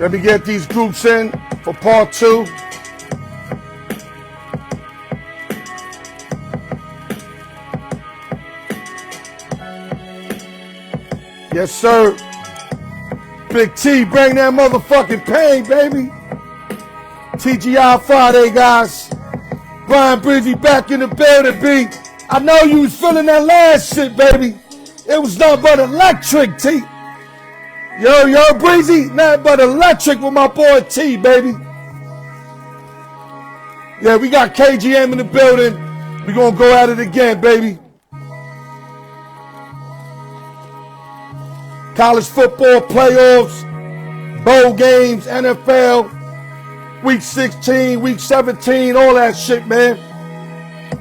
Let me get these groups in for part 2. Yes, sir. Big T, bring that motherfucking pain, baby. TGI Friday, guys. Brian Breezy back in the building, B. I know you was feeling that last shit, baby. It was nothing but electric, T. Yo, Breezy, nothing but electric with my boy T, baby. Yeah, we got KGM in the building. We gonna go at it again, baby. College football playoffs, bowl games, NFL, week 16, week 17, all that shit, man.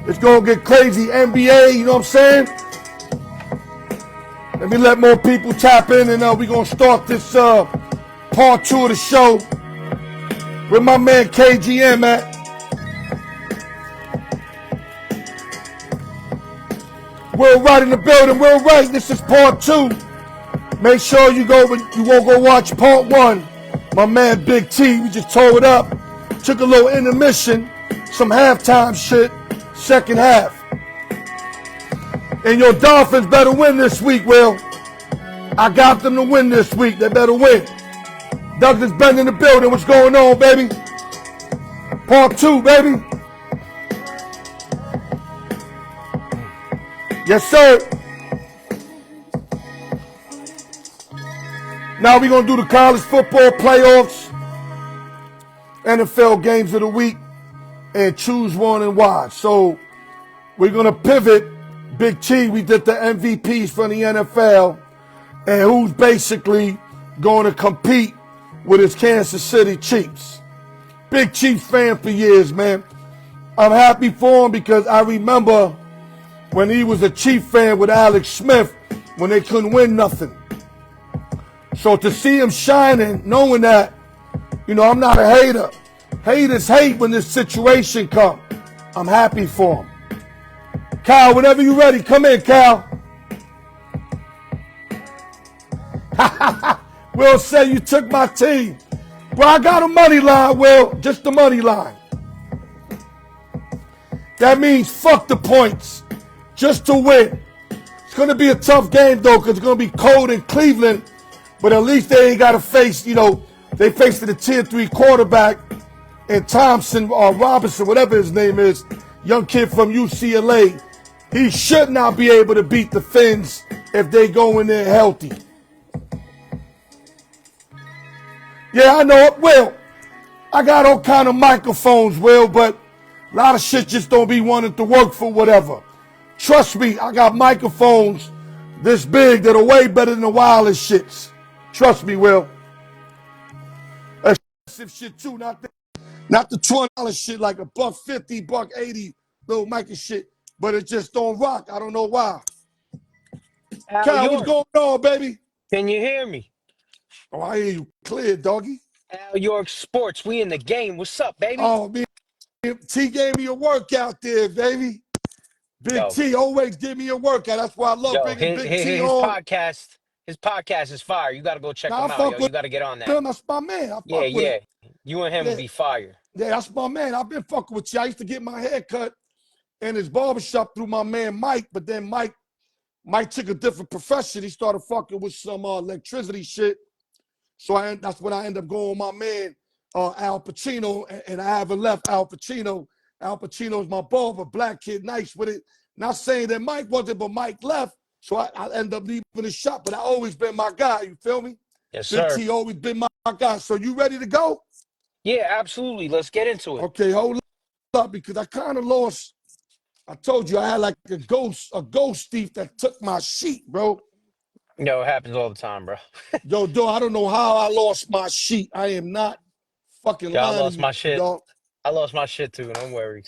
It's gonna get crazy. NBA, you know what I'm saying? Let me let more people tap in, and we're gonna start this part 2 of the show with my man KGM at. We're right in the building. We're right. This is part 2. Make sure you won't go watch part 1. My man Big T, we just tore it up. Took a little intermission, some halftime shit, second half. And your Dolphins better win this week, Will. I got them to win this week. They better win. Douglas Bend in the building. What's going on, baby? Part 2, baby. Yes, sir. Now we're going to do the college football playoffs, NFL games of the week, and choose one and watch. So we're going to pivot. Big T, we did the MVPs from the NFL, and who's basically going to compete with his Kansas City Chiefs. Big Chiefs fan for years, man. I'm happy for him because I remember when he was a Chief fan with Alex Smith when they couldn't win nothing. So to see him shining, knowing that, I'm not a hater. Haters hate when this situation comes. I'm happy for him. Kyle, whenever you're ready, come in, Kyle. Will say you took my team. Bro, I got a money line, Will. Just the money line. That means fuck the points. Just to win. It's going to be a tough game, though, because it's going to be cold in Cleveland. But at least they ain't got to face, they faced the tier 3 quarterback and Thompson or Robinson, whatever his name is, young kid from UCLA. He should not be able to beat the Finns if they go in there healthy. Yeah, I know it, Will. I got all kind of microphones, Will, but a lot of shit just don't be wanting to work for whatever. Trust me, I got microphones this big that are way better than the wireless shits. Trust me, Will. Expensive shit too, not the $20 shit like $150, $180 little mic shit, but it just don't rock. I don't know why. Kyle, what's going on, baby? Can you hear me? Oh, I hear you clear, doggy. Al York Sports, we in the game. What's up, baby? Oh, man, T gave me a workout there, baby. Big T always give me a workout. That's why I love bringing Big T on. His podcast is fire. You got to go check him out, yo. You got to get on that. That's my man. Yeah. You and him would be fire. Yeah, that's my man. I've been fucking with you. I used to get my hair cut in his barbershop through my man Mike, but then Mike took a different profession. He started fucking with some electricity shit. So that's when I ended up going with my man Al Pacino, and I haven't left Al Pacino. Al Pacino's my barber, black kid, nice with it. Not saying that Mike wasn't, but Mike left. So I ended up leaving the shop, but I always been my guy. You feel me? Yes, sir. Big T always been my guy. So you ready to go? Yeah, absolutely. Let's get into it. Okay, hold up, because I kind of lost. I told you I had like a ghost thief that took my sheet, bro. Yo, it happens all the time, bro. Yo, I don't know how I lost my sheet. I am not fucking lying. I lost my shit. Dog. I lost my shit too. No worries.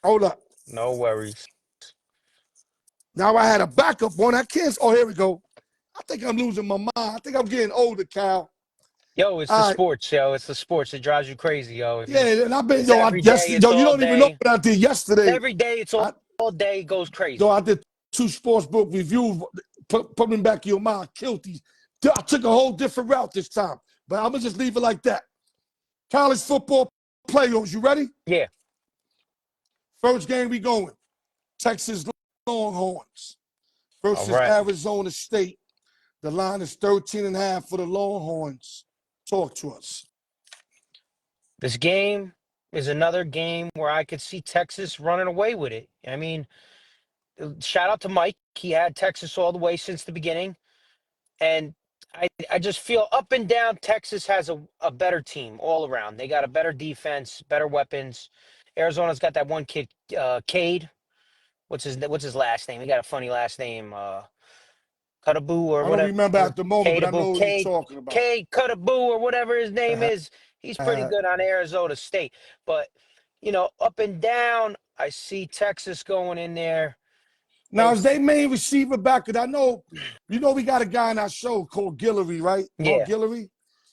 Hold up. No worries. Now I had a backup one. I can't. Oh, here we go. I think I'm losing my mind. I think I'm getting older, Cal. Yo, it's the sports, yo. It's the sports. It drives you crazy, yo. And I've been, you don't even know what I did yesterday. Every day, it's all day goes crazy. Yo, I did 2 sports book reviews. Put them back in your mind. Killed these. I took a whole different route this time. But I'm going to just leave it like that. College football playoffs. You ready? Yeah. First game we going. Texas Longhorns All versus right. Arizona State. The line is 13.5 for the Longhorns. Talk to us. This game is another game where I could see Texas running away with it. I mean, shout out to Mike. He had Texas all the way since the beginning. And I just feel up and down, Texas has a better team all around. They got a better defense, better weapons. Arizona's got that one kid, Cade. What's his last name? He got a funny last name, Cutaboo or I don't whatever. remember at the moment, but I Cadeaboo, know who you're talking about. Cade Cutaboo or whatever his name is. He's pretty good on Arizona State. But, up and down, I see Texas going in there. Now, is they main receiver back? Because I know, we got a guy in our show called Guillory, right? Yeah. Guillory?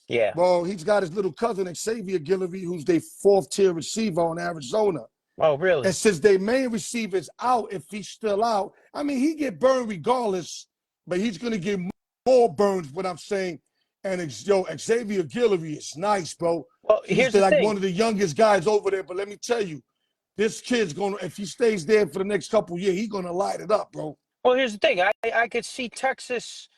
Yeah. Well, he's got his little cousin, Xavier Guillory, who's their fourth-tier receiver on Arizona. Oh, really? And since their main receiver's out, if he's still out, I mean, he get burned regardless, but he's going to get more burns, what I'm saying. And, Xavier Guillory is nice, bro. Well, He's like one of the youngest guys over there, but let me tell you, this kid's going to, if he stays there for the next couple of years, he's going to light it up, bro. Well, here's the thing. I could see Texas,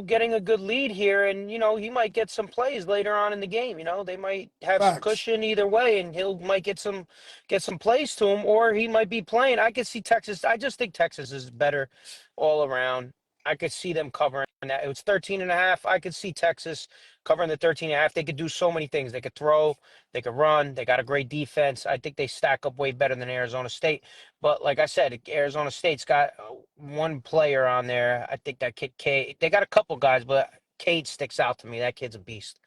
getting a good lead here, and he might get some plays later on in the game. They might have some cushion either way, and might get some plays to him, or he might be playing. I could see Texas. I just think Texas is better all around. I could see them covering that. It was 13.5. I could see Texas covering the 13.5. They could do so many things. They could throw, they could run. They got a great defense. I think they stack up way better than Arizona State. But like I said, Arizona State's got one player on there. I think that kid Cade. They got a couple guys, but Cade sticks out to me. That kid's a beast.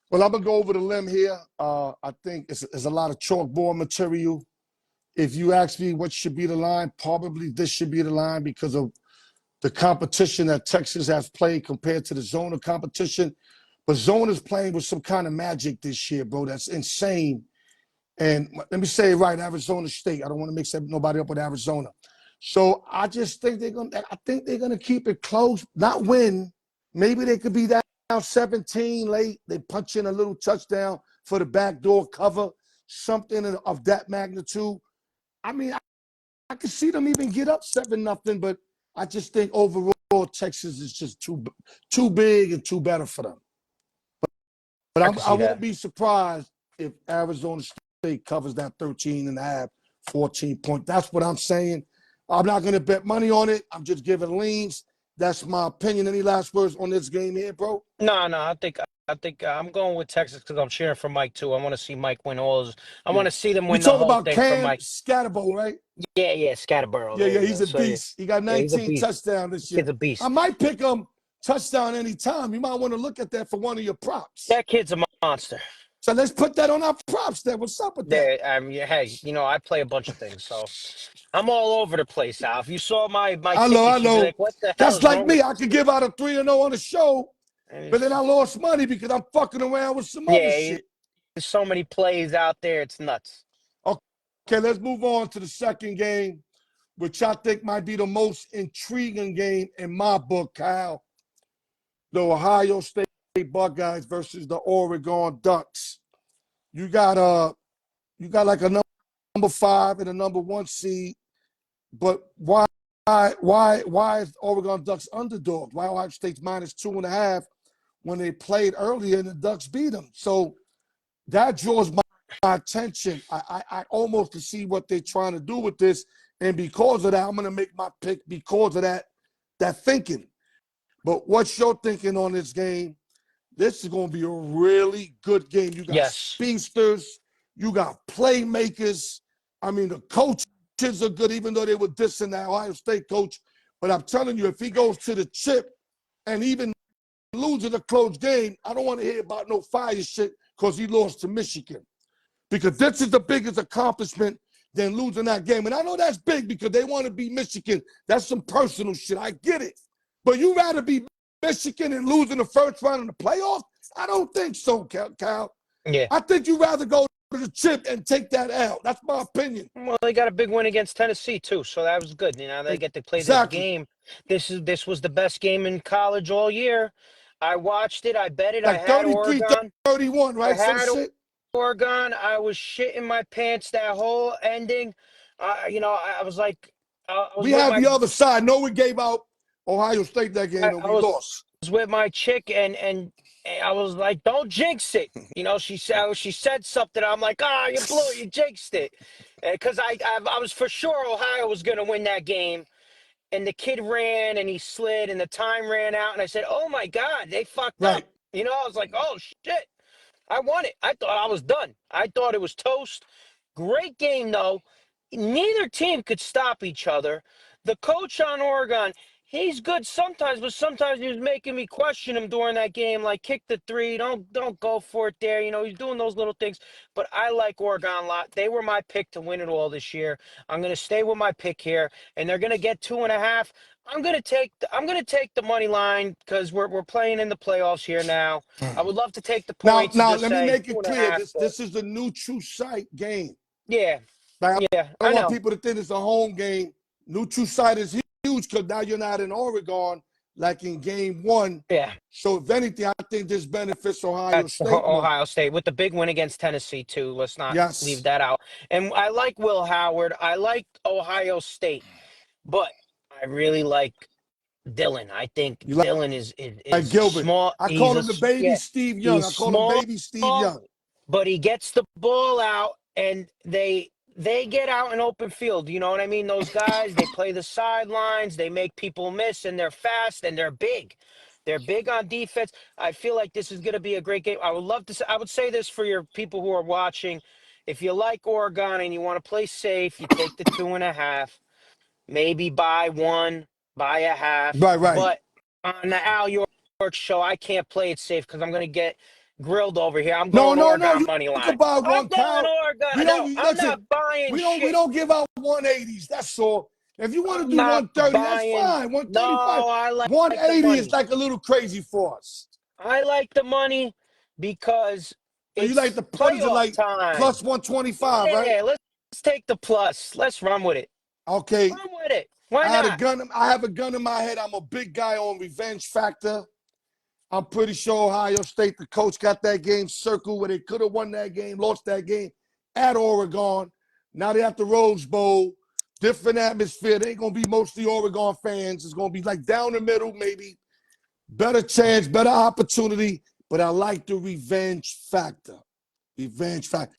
Well, I'm gonna go over the limb here. I think it's a lot of chalkboard material. If you ask me what should be the line, probably this should be the line because of the competition that Texas has played compared to the Zona competition. But Zona's playing with some kind of magic this year, bro. That's insane. And let me say it right, Arizona State. I don't want to mix nobody up with Arizona. So I just think they're gonna keep it close, not win. Maybe they could be down 17 late. They punch in a little touchdown for the backdoor cover, something of that magnitude. I mean, I could see them even get up 7-0, but I just think overall Texas is just too big and too better for them. But I won't be surprised if Arizona State covers that 13.5, 14 point. That's what I'm saying. I'm not going to bet money on it. I'm just giving leans. That's my opinion. Any last words on this game here, bro? No. I think I'm going with Texas because I'm cheering for Mike too. I want to see Mike win all his. I want to see them win the whole thing for Mike. Scatterbo, right? Yeah, Scatterborough. Yeah, he's a beast. He got 19 touchdowns this year. He's a beast. I might pick him touchdown anytime. You might want to look at that for one of your props. That kid's a monster. So let's put that on our props then. What's up with that? Hey, I play a bunch of things, so I'm all over the place, Al. If you saw my I know. like, what the hell That's is like wrong me. with I could give out a 3-0 on the show, but then I lost money because I'm fucking around with some other shit. There's so many plays out there. It's nuts. Okay, let's move on to the second game, which I think might be the most intriguing game in my book, Kyle. The Ohio State Buckeyes versus the Oregon Ducks. You got like a number 5 and a number 1 seed, but why is Oregon Ducks underdog? Why Ohio State's -2.5 when they played earlier and the Ducks beat them? So that draws my attention. I almost to see what they're trying to do with this, and because of that, I'm gonna make my pick because of that thinking. But what's your thinking on this game? This is gonna be a really good game. You got speedsters, you got playmakers. I mean, the coaches are good, even though they were dissing that Ohio State coach. But I'm telling you, if he goes to the chip and even loses a close game, I don't want to hear about no fire shit because he lost to Michigan. Because this is the biggest accomplishment than losing that game. And I know that's big because they want to be Michigan. That's some personal shit. I get it. But you rather be Michigan and losing the first round in the playoffs? I don't think so, Cal. Yeah. I think you rather go to the chip and take that out. That's my opinion. Well, they got a big win against Tennessee too, so that was good. They get to play this game. This was the best game in college all year. I watched it. I bet it. I Like had 33, Oregon. 31, I right? Some had shit. Oregon. I was shitting my pants that whole ending. I was like, I was We with have my the other side. No one gave out Ohio State that game, and I we lost. was with my chick, and I was like, "Don't jinx it." She said something. I'm like, "Ah, you blew it. You jinxed it," because I was for sure Ohio was going to win that game. And the kid ran and he slid and the time ran out. And I said, "Oh my God, they fucked up." Right. I was like, "Oh shit." I won it. I thought I was done. I thought it was toast. Great game, though. Neither team could stop each other. The coach on Oregon, he's good sometimes, but sometimes he was making me question him during that game. Like, kick the three, don't go for it there. He's doing those little things. But I like Oregon a lot. They were my pick to win it all this year. I'm gonna stay with my pick here, and they're gonna get 2.5. I'm gonna take the money line because we're playing in the playoffs here now. I would love to take the Now, points and now, just let me say make two it and a clear. half. This But this is the new true sight game. yeah, Like, yeah, I I don't want know. people to think it's a home game. New true sight is huge because now you're not in Oregon like in game one. Yeah, So if anything, I think this benefits Ohio that's State more. Ohio State with the big win against Tennessee too. Let's not leave Yes. that out. And I like Will Howard. I like Ohio State, but I really like Dylan. I think You Dylan is Gilbert. small. I call him the baby Yeah, Steve Young. he's I call him small, baby Steve Young. but he gets the ball out and they get out in open field. You know what I mean? Those guys, they play the sidelines, they make people miss, and they're fast and they're big. They're big on defense. I feel like this is going to be a great game. I would say this for your people who are watching. If you like Oregon and you want to play safe, you take the 2.5, maybe buy one, buy a half. Right, right. But on the Al York show, I can't play it safe because I'm going to get grilled over here. I'm No, going no, no. Oregon You money can line. buy I'm one going count. We Oregon. don't No, I'm not listen. buying We shit. don't give out 180s. That's all. If you want to I'm do not 130, that's buying. fine. No, 135. I like the 180 is money. like a little crazy for us. I like the money because So you like it's the what is it playoff like time. plus 125, right? Yeah, let's take the plus. Let's run with it. Okay. Run with it. Why I had a not? gun. I have a gun in my head. I'm a big guy on revenge factor. I'm pretty sure Ohio State, the coach got that game circled where they could have won that game, lost that game at Oregon. Now they at the Rose Bowl. Different atmosphere. They ain't going to be mostly Oregon fans. It's going to be like down the middle, maybe. Better chance, better opportunity. But I like the revenge factor. Revenge factor.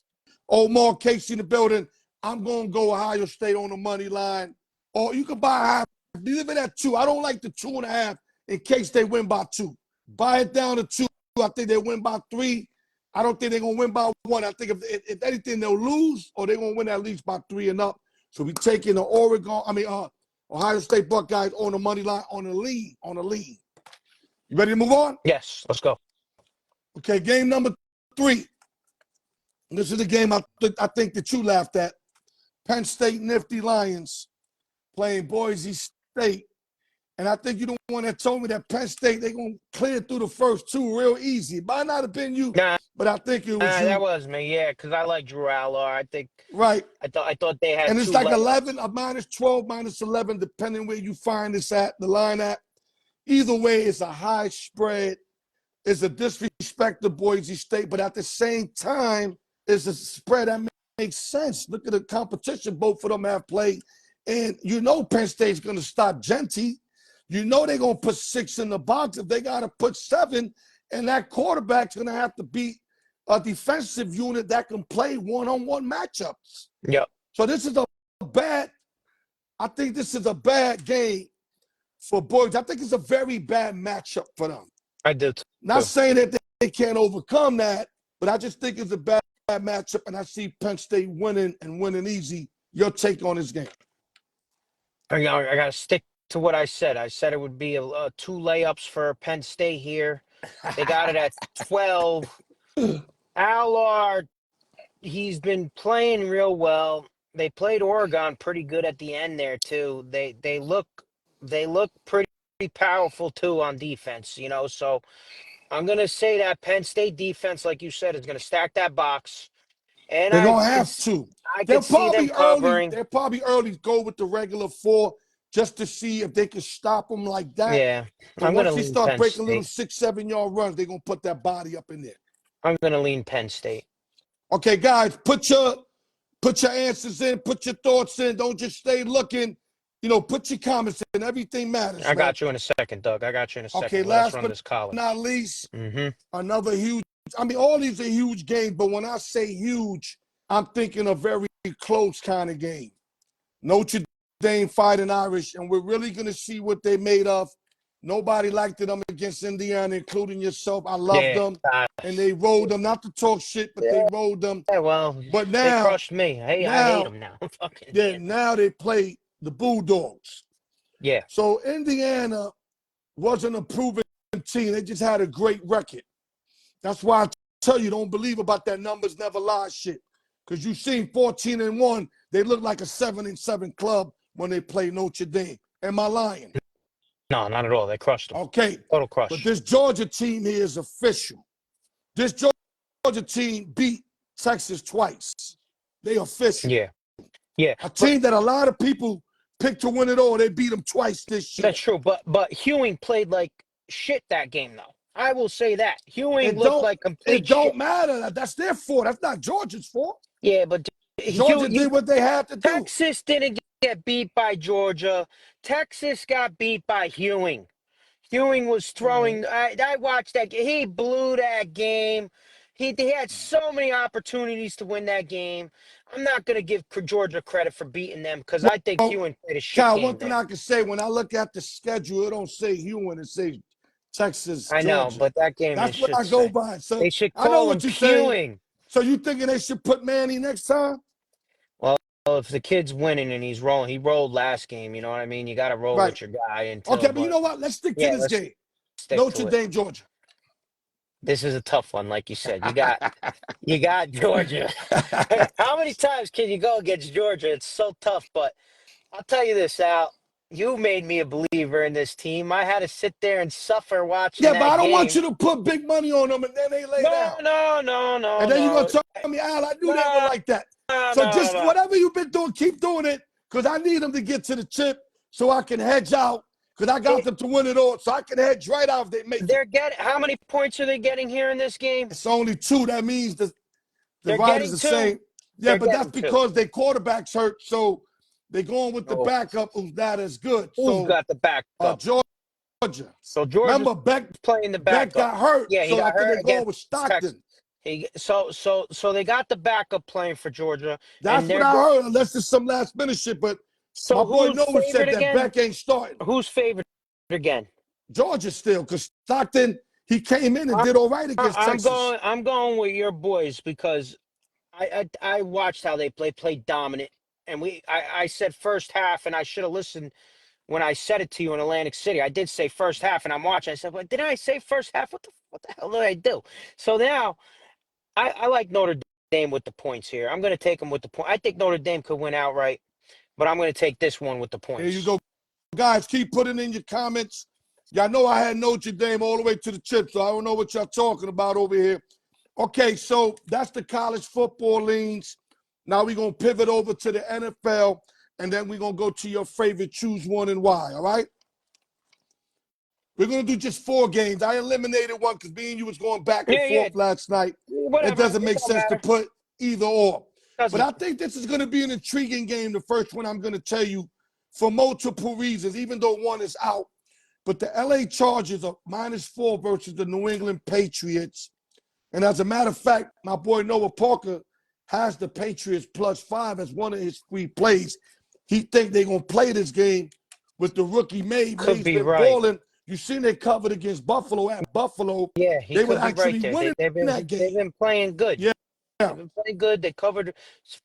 Omar Casey in the building. I'm going to go Ohio State on the money line. Or you can buy half. Leave it at 2. I don't like the 2.5 in case they win by 2. Buy it down to 2. I think they win by 3. I don't think they're going to win by 1. I think if anything, they'll lose or they're going to win at least by 3 and up. So we taking the Ohio State Buckeyes on the money line on the lead. You ready to move on? Yes, let's go. Okay, game number 3. This is the game I think that you laughed at. Penn State Nifty Lions playing Boise State. And I think you're the one that told me that Penn State, they're going to clear through the first 2 real easy. It might not have been you, Nah, but I think it was that you. was me. Yeah, because I like Drew Allard. Right. I thought they had And it's two like layups. 11, a minus 12, minus 11, depending where you find this at, the line at. Either way, it's a high spread. It's a disrespect to Boise State, but at the same time, it's a spread that makes sense. Look at the competition both of them have played. And you know Penn State's going to stop Genty. You know they're going to put 6 in the box. If they got to put 7, and that quarterback's going to have to beat a defensive unit that can play one-on-one matchups. Yep. So I think this is a bad game for Boise. I think it's a very bad matchup for them. I do too. Not saying that they can't overcome that, but I just think it's a bad matchup, and I see Penn State winning and winning easy. Your take on this game? I got to stick to what I said. I said it would be 2 layups for Penn State here. They got it at 12. Allard, he's been playing real well. They played Oregon pretty good at the end there too. They look pretty powerful too on defense, So I'm gonna say that Penn State defense, like you said, is gonna stack that box, and They're gonna have to. I They'll could see them probably early. covering. They'll probably early go with the regular 4. just to see if they can stop them like that. Yeah, But I'm gonna once they lean start Penn breaking little State. 6, 7 yard runs, they're gonna put that body up in there. I'm gonna lean Penn State. Okay, guys, put your answers in, put your thoughts in. Don't just stay looking. Put your comments in. Everything matters, I man. got you in a second, Doug. I got you in a Okay, second. Let us last run but this college. not least, Mm-hmm. another huge. I mean, all these are huge games, but when I say huge, I'm thinking a very close kind of game. Notre Dame Fighting Irish, and we're really going to see what they made of. Nobody liked them against Indiana, including yourself. I love them, and they rolled them. Not to talk shit, but they rolled them. Yeah, well, but they now crushed me. Hey, I hate them now. Fucking yeah, now they play the Bulldogs. Yeah. So Indiana wasn't a proven team. They just had a great record. That's why I tell you, don't believe about that numbers never lie shit. Because you seen 14-1, they look like a 7-7 club when they play Notre Dame. Am I lying? No, not at all. They crushed them. Okay. Total crush. But this Georgia team here is official. This Georgia team beat Texas twice. They official. Yeah. Yeah. A team that a lot of people picked to win it all. They beat them twice this year. That's true. But Ewing played like shit that game, though. I will say that. Ewing looked like complete shit. It don't matter. That's their fault. That's not Georgia's fault. Yeah, but Georgia did what they had to do. Texas didn't get beat by Georgia. Texas got beat by Ewing. Ewing was throwing. I watched that. He blew that game. He had so many opportunities to win that game. I'm not going to give Georgia credit for beating them because I think Ewing played a shit game. One thing I can say, when I look at the schedule, it don't say Ewing, it says Texas, I know, Georgia. but that game That's what I go by. So they should call I know what him you're saying. Ewing. So you thinking they should put Manny next time? Well, if the kid's winning and he's rolling, he rolled last game. You know what I mean? You got to roll with your guy. Okay, but you know what? Let's stick to this game. Notre Dame, Georgia. This is a tough one, like you said. You got Georgia. How many times can you go against Georgia? It's so tough. But I'll tell you this, Al. You made me a believer in this team. I had to sit there and suffer watching that game. Yeah, but I don't want you to put big money on them and then they lay down. No. And then you're going to tell me, Al, I knew they were like that. So whatever you've been doing, keep doing it, because I need them to get to the chip so I can hedge out, because I got them to win it all, so I can hedge right out if they make it. How many points are they getting here in this game? It's only 2. That means the Riders are saying. Yeah, but that's because their quarterback's hurt, so they're going with the backup who's not as good. Who's got the backup? Georgia. So Georgia. Remember, Beck playing the backup. Beck got hurt. Yeah, he got hurt. They're going with Stockton. So they got the backup playing for Georgia. That's what I heard, unless there's some last minute shit. But my boy Noah said that Beck ain't starting. Who's favored again? Georgia still, because Stockton, he came in and did all right against Texas. I'm going with your boys because I watched how they played dominant. And I said first half, and I should have listened when I said it to you in Atlantic City. I did say first half, and I'm watching. I said, well, didn't I say first half? What the hell did I do? So now I like Notre Dame with the points here. I'm going to take them with the point. I think Notre Dame could win outright, but I'm going to take this one with the points. There you go. Guys, keep putting in your comments. Y'all know I had Notre Dame all the way to the chip, so I don't know what y'all talking about over here. Okay, so that's the college football leans. Now we're going to pivot over to the NFL, and then we're going to go to your favorite choose one and why, all right? We're going to do just 4 games. I eliminated one because me and you was going back and forth last night. Whatever. It doesn't make sense to put either or. But I think this is going to be an intriguing game, the first one I'm going to tell you, for multiple reasons, even though one is out. But the LA Chargers are -4 versus the New England Patriots. And as a matter of fact, my boy Noah Parker has the Patriots +5 as one of his 3 plays. He think they're going to play this game with the rookie May. Could be right. Balling. You seen they covered against Buffalo at Buffalo. Yeah, they were actually winning that game. They've been playing good. Yeah. They've been playing good. They covered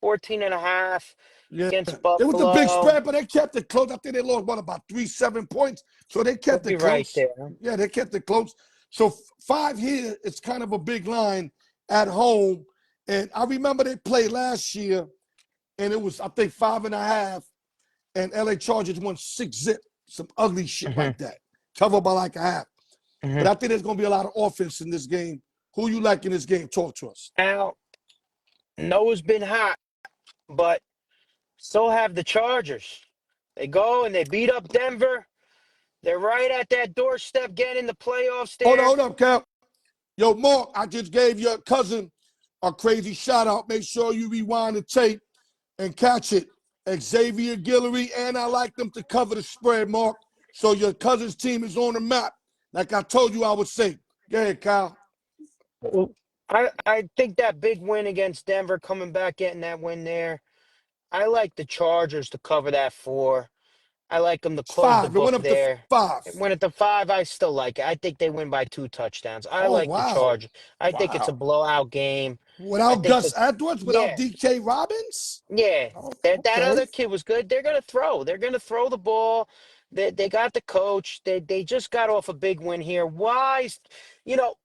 14.5 against Buffalo. It was a big spread, but they kept it close. I think they lost about 3-7 points. So they kept it close. Right there. Yeah, they kept it close. So 5 here, it's kind of a big line at home. And I remember they played last year, and it was, I think, 5.5, and LA Chargers won 6-0. Some ugly shit like that. Covered by like a half. But I think there's going to be a lot of offense in this game. Who you like in this game? Talk to us. Now, Noah's been hot, but so have the Chargers. They go and they beat up Denver. They're right at that doorstep getting in the playoffs there. Hold up, Cap. Yo, Mark, I just gave your cousin a crazy shout out. Make sure you rewind the tape and catch it. Xavier Guillory, and I like them to cover the spread, Mark. So your cousin's team is on the map. Like I told you I would say. Go ahead, Kyle. Well, I think that big win against Denver, coming back, getting that win there. I like the Chargers to cover that 4. I like them to It's close the 5. It book went up to there. 5. It went at the 5. I still like it. I think they win by 2 touchdowns. I Oh, like the wow. Chargers. I think it's a Wow. blowout game. I Without think Gus that, Edwards, without yeah, DK Robbins? yeah. Oh, That okay. other kid was good. They're gonna throw. They're gonna throw the ball. They got the coach. They just got off a big win here. Why? You know,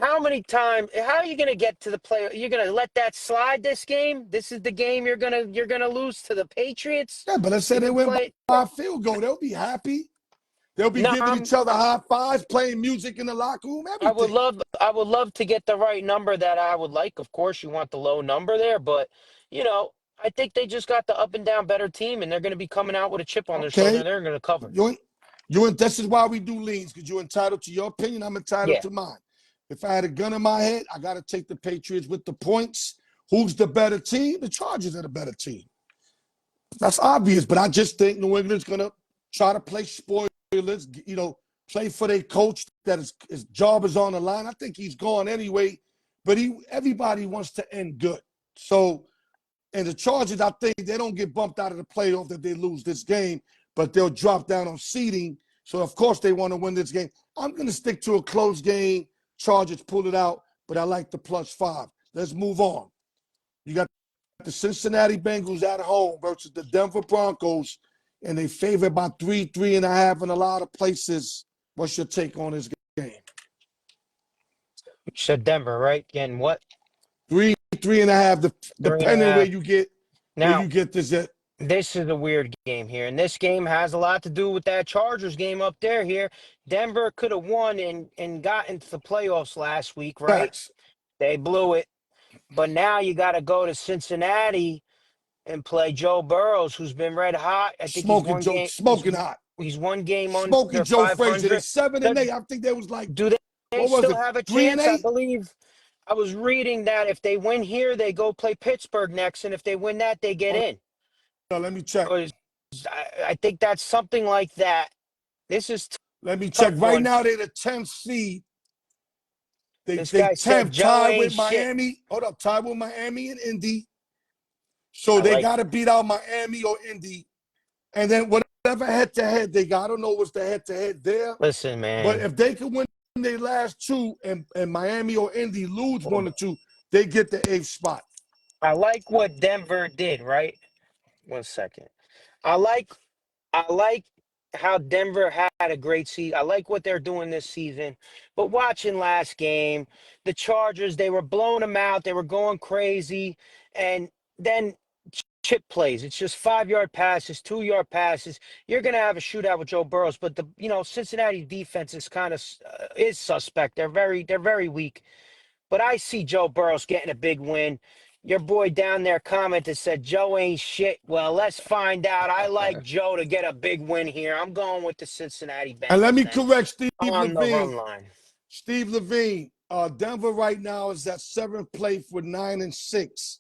how many times? How are you gonna get to the play? You're gonna let that slide this game? This is the game you're gonna lose to the Patriots. Yeah, but let's say You've they been win playing. by a field goal. They'll be happy. They'll be No, giving each other high fives, playing music in the locker room, everything. I would love to get the right number that I would like. Of course, you want the low number there, but I think they just got the up and down better team, and they're going to be coming out with a chip on their shoulder, Okay. and they're going to cover. This is why we do leans, because you're entitled to your opinion. I'm entitled Yeah, to mine. If I had a gun in my head, I got to take the Patriots with the points. Who's the better team? The Chargers are the better team. That's obvious, but I just think New England's going to try to play spoilers, play for their coach that his job is on the line. I think he's gone anyway, but everybody wants to end good. So, and the Chargers, I think they don't get bumped out of the playoff if they lose this game, but they'll drop down on seeding. So, of course, they want to win this game. I'm going to stick to a close game. Chargers pull it out, but I like the +5. Let's move on. You got the Cincinnati Bengals at home versus the Denver Broncos, and they favor by 3.5 in a lot of places. What's your take on this game? you said Denver, right? Getting what? 3.5, Three and a depending where half. you get Now, this at. this is a weird game here, and this game has a lot to do with that Chargers game up there. Here, Denver could have won and got into the playoffs last week, right? Facts. They blew it, but now you got to go to Cincinnati and play Joe Burrows, who's been red hot. I think he's Smoking one Joe, game. smoking hot. He's one game Smoking under Joe Frazier. They 500. 7-8. I think they was like, Do they what was still it, have a three and chance? I eight? believe I was reading that if they win here, they go play Pittsburgh next, and if they win that, they get Oh, in. no, let me check. I think that's something like that. This is Let me check. tough Right one. now, they're the 10th seed. This They guy said 10th, Joe tied ain't with shit. Miami. Hold up, tied with Miami and Indy. So I they like got to beat out Miami or Indy. And then whatever head-to-head they got, I don't know what's the head-to-head there. Listen, But man. if they can win their last two and Miami or Indy lose 1 or 2, they get the 8th spot. I like what Denver did, right? 1 second. I like how Denver had a great season. I like what they're doing this season. But watching last game, the Chargers, they were blowing them out. They were going crazy. And then chip plays. It's just 5-yard passes, 2-yard passes. You're going to have a shootout with Joe Burrows, but the Cincinnati defense is kind of is suspect. They're very weak. But I see Joe Burrows getting a big win. Your boy down there commented, said Joe ain't shit. Well, let's find out. I like Joe to get a big win here. I'm going with the Cincinnati And let Bengals me then correct Steve on the Levine. run line. Steve Levine, Denver right now is at 7th place with 9-6.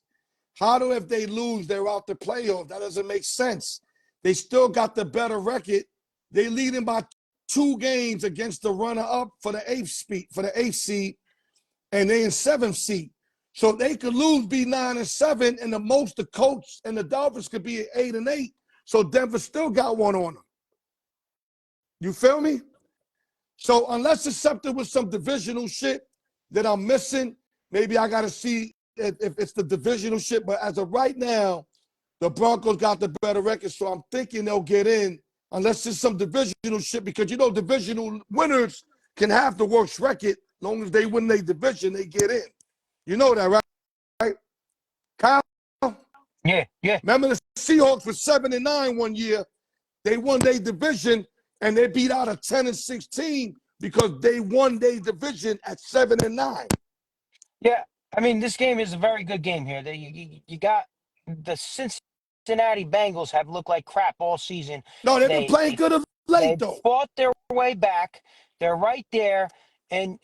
How do if they lose, they're out the playoff? That doesn't make sense. They still got the better record. They leading by 2 games against the runner-up for the 8th seed, and they in 7th seed. So they could lose, be 9-7, and the most the Colts and the Dolphins could be at 8-8. So Denver still got one on them. You feel me? So unless it's something with some divisional shit that I'm missing, maybe I got to see if it's the divisional shit. But as of right now, the Broncos got the better record, so I'm thinking they'll get in unless it's some divisional shit, because, divisional winners can have the worst record. As long as they win their division, they get in. You know that, right? Kyle? Yeah, yeah. Remember the Seahawks were 7-9 one year. They won their division, and they beat out a 10-16 because they won their division at 7-9. Yeah, I mean, this game is a very good game here. You got the Cincinnati Cincinnati Bengals have looked like crap all season. No, they've been They playing good of late, they though. fought their way back. They're right there. And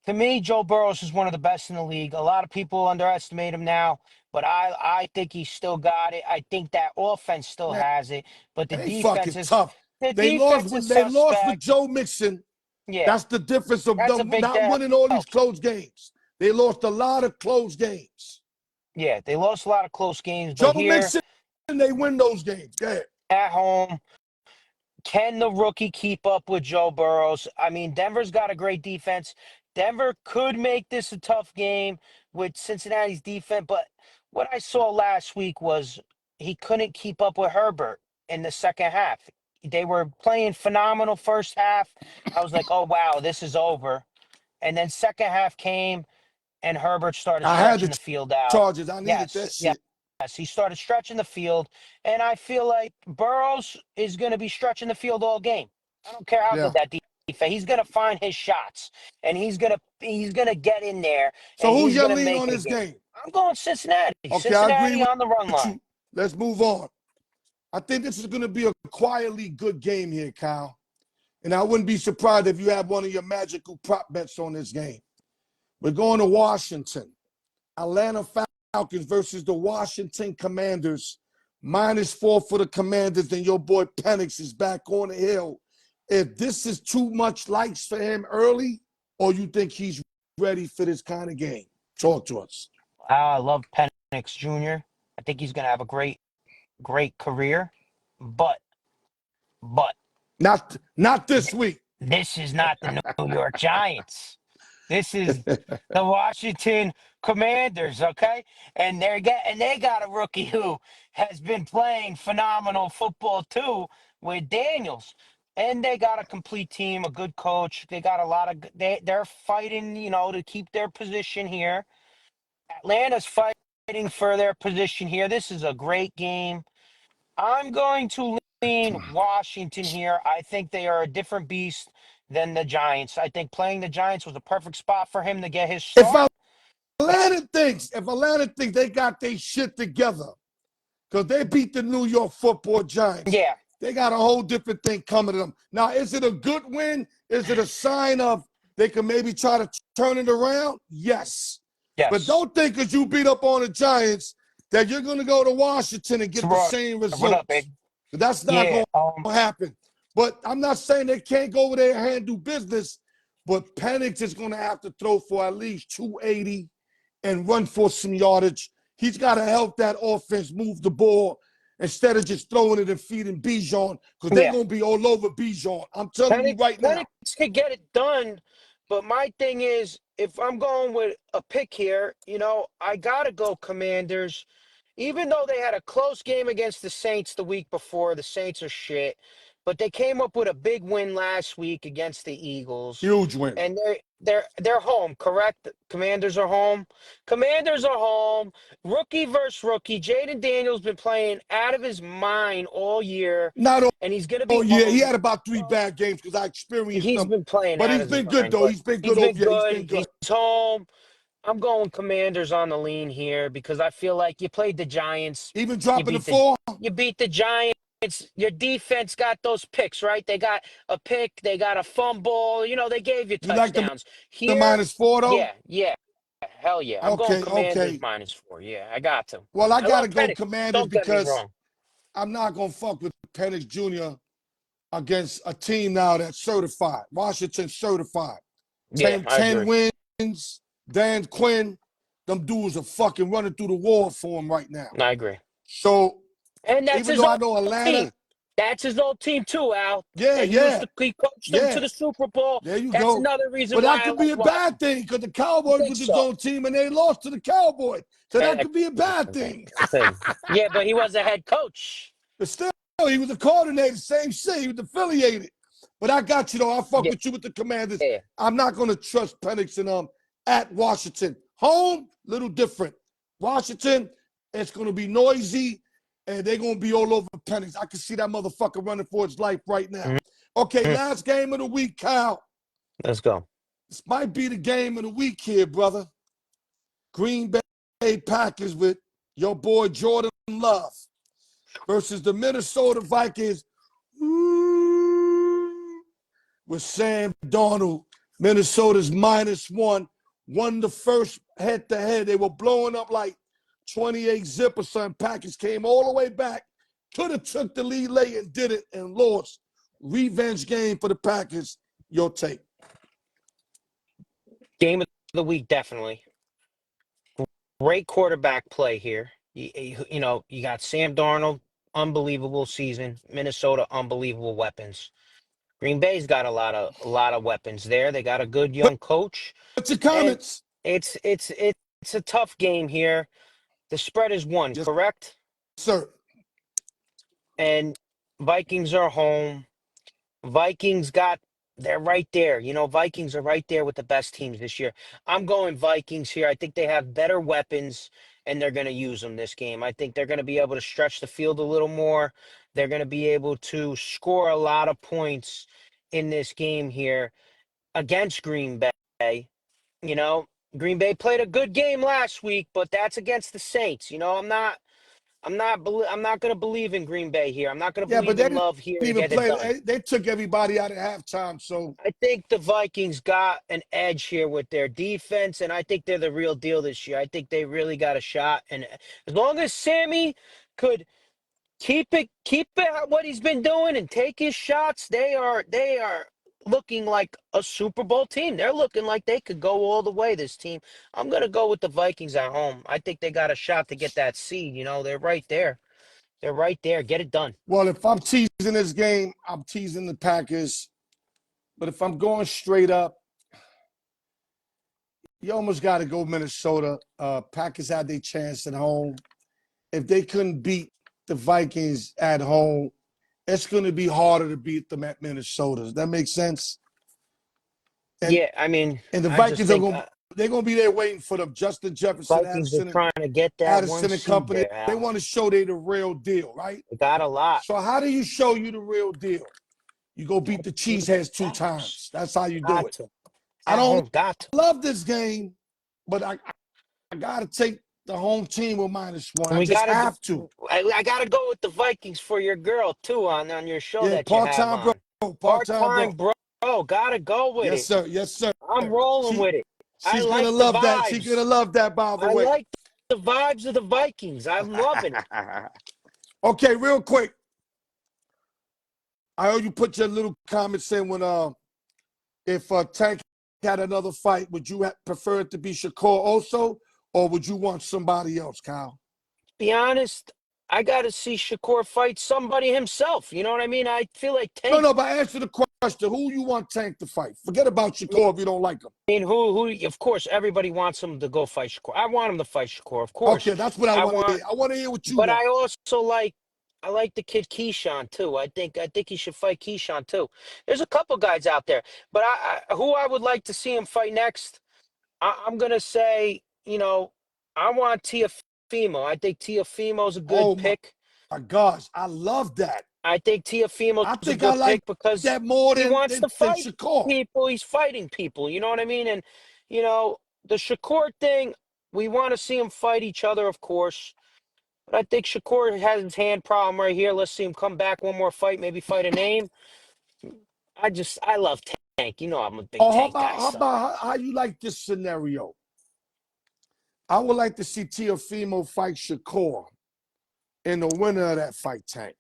to me, Joe Burrows is one of the best in the league. A lot of people underestimate him now, but I think he's still got it. I think that offense still Man, has it, but they fucking tough. the They lost defense with is they lost with suspect. Joe Mixon. Yeah, That's the difference of that's a them big not winning all these help. close games. They lost a lot of close games. Yeah, they lost a lot of close games, Joe but here Mixon, they win those games. Go ahead. at home, can the rookie keep up with Joe Burrows? I mean, Denver's got a great defense. Denver could make this a tough game with Cincinnati's defense, but what I saw last week was he couldn't keep up with Herbert in the second half. They were playing phenomenal first half. I was like, oh, wow, this is over. And then second half came and Herbert started I had stretching the the field out. Chargers. I needed that Yes, shit. he started stretching the field, and I feel like Burrows is going to be stretching the field all game. I don't care how Yeah. good that defense. He's going to find his shots, and he's gonna get in there, So and who's he's your going to lean make on it a this game. game? I'm going Cincinnati. Okay, I agree Cincinnati on the run with line. you. Let's move on. I think this is going to be a quietly good game here, Kyle. And I wouldn't be surprised if you have one of your magical prop bets on this game. We're going to Washington. Atlanta Falcons versus the Washington Commanders. -4 for the Commanders, and your boy Penix is back on the hill. If this is too much lights for him early, or you think he's ready for this kind of game, talk to us. I love Penix Jr. I think he's going to have a great career, but Not this week. this is not the New York Giants. This is the Washington Commanders, okay? And they got a rookie who has been playing phenomenal football too with Daniels. And they got a complete team, a good coach. They got a lot of they're fighting, to keep their position here. Atlanta's fighting for their position here. This is a great game. I'm going to lean Washington here. I think they are a different beast than the Giants. I think playing the Giants was a perfect spot for him to get his start. If Atlanta thinks they got their shit together, because they beat the New York Football Giants, Yeah, they got a whole different thing coming to them. Now, is it a good win? Is it a sign of they can maybe try to turn it around? Yes. But don't think because you beat up on the Giants that you're going to go to Washington and get the same results. What up, babe? That's not going to happen. But I'm not saying they can't go over there and handle business, but Penix is going to have to throw for at least 280 and run for some yardage. He's got to help that offense move the ball instead of just throwing it and feeding Bijan, because they're going to be all over Bijan. I'm telling you right now. Penix could get it done, but my thing is, if I'm going with a pick here, I got to go Commanders. Even though they had a close game against the Saints the week before, the Saints are shit, but they came up with a big win last week against the Eagles. Huge win. And they're home, correct? Commanders are home. Commanders are home. Rookie versus rookie. Jaden Daniels been playing out of his mind all year. And he's going to be home. Yeah, he had about 3 bad games because I experienced them. He's been playing but out he's been good, though. He's been good. He's been good. He's home. I'm going Commanders on the lean here because I feel like you played the Giants. Even dropping the 4? You beat the Giants. Your defense got those picks, right? They got a pick. They got a fumble. They gave you touchdowns. You like the -4, though? Yeah. Hell yeah. I'm going Commanders -4. Yeah, I got to. Well, I got to go Commanders because wrong. I'm not going to fuck with Penix Jr. against a team now that's certified. Washington certified. 10 wins. Dan Quinn, them dudes are fucking running through the wall for him right now. I agree. So, and that's even though I know Atlanta, team. That's his old team too, Al. Yeah. He coached them to the Super Bowl. There you That's go. another reason but why. That could be a bad thing because the Cowboys was his own team and they lost to the Cowboys. So that could be a bad thing. Yeah, but he was a head coach. But still, he was a coordinator, same shit. He was affiliated. But I got you, though. I fuck with you with the Commanders. Yeah. I'm not going to trust Penix and at Washington. Home, little different. Washington, it's going to be noisy, and they're going to be all over Penix. I can see that motherfucker running for his life right now. Okay, last game of the week, Kyle. Let's go. This might be the game of the week here, brother. Green Bay Packers with your boy Jordan Love. versus the Minnesota Vikings with Sam Darnold. Minnesota's -1. Won the first head-to-head. They were blowing up like 28 zip or something. Packers came all the way back. Could have took the lead late and did it and lost. Revenge game for the Packers. Your take. Game of the week, definitely. Great quarterback play here. You got Sam Darnold, unbelievable season. Minnesota, unbelievable weapons. Green Bay's got a lot of weapons there. They got a good young coach, What's your and comments? it's a tough game here. The spread is 1, Yes, correct? sir. And Vikings are home. They're right there. Vikings are right there with the best teams this year. I'm going Vikings here. I think they have better weapons and they're going to use them this game. I think they're going to be able to stretch the field a little more. They're going to be able to score a lot of points in this game here against Green Bay. You know, Green Bay played a good game last week, but that's against the Saints. I'm not going to believe in Green Bay here. I'm not going to Yeah, but believe they in didn't Love here to even get it play. done. They took everybody out at halftime. So I think the Vikings got an edge here with their defense, and I think they're the real deal this year. I think they really got a shot. And as long as Sammy could keep it what he's been doing and take his shots, they are looking like a Super Bowl team. They're looking like they could go all the way, this team. I'm gonna go with the Vikings at home. I think they got a shot to get that seed. They're right there. They're right there. Get it done. well, if I'm teasing this game, I'm teasing the Packers. But if I'm going straight up, you almost got to go Minnesota. Packers had their chance at home. If they couldn't beat the Vikings at home, it's going to be harder to beat them at Minnesota. Does that make sense? And Yeah, I mean, and the I just Vikings are think going. They're going to be there waiting for them. Justin Jefferson, Vikings are trying to get that one Addison and seed company. there, They Al. want to show they the real deal, right? They got a lot. So how do you show you the real deal? You go beat the Cheeseheads 2 times. That's how you do Got it. to. I At don't home, got to. love this game, but I got to take the home team with -1. And I we just got to. have to. I got to go with the Vikings for your girl too on your show Yeah, that you have part-time bro. on. Part-time bro. Part-time bro. Got to go with Yes, it. sir. Yes, sir. I'm rolling with it. I She's going to like the love that. She's going to vibes. love that, by the I way. like the vibes of the Vikings. I'm loving it. Okay, real quick. I heard you put your little comments in when if Tank had another fight, would you prefer it to be Shakur also, or would you want somebody else, Kyle? Be honest, I got to see Shakur fight somebody himself. You know what I mean? I feel like Tank. No, but answer the question. Who you want Tank to fight? Forget about Shakur if you don't like him. I mean, who? Of course, everybody wants him to go fight Shakur. I want him to fight Shakur, of course. Okay, that's what I want to hear. I want to hear what you But want. I also I like the kid Keyshawn too. I think he should fight Keyshawn too. There's a couple guys out there, but who I would like to see him fight next. I'm gonna say, I want Tiafimo. I think Tiafimo's a good pick. My gosh, I love that. I think Tiafimo's a good like pick because that more he than wants to fight Shakur. people. He's fighting people. You know what I mean? And the Shakur thing, we want to see him fight each other, of course. But I think Shakur has his hand problem right here. Let's see him come back one more fight, maybe fight a name. I love Tank. I'm a big Tank guy. How about how you like this scenario? I would like to see Tiafimo fight Shakur and the winner of that fight, Tank.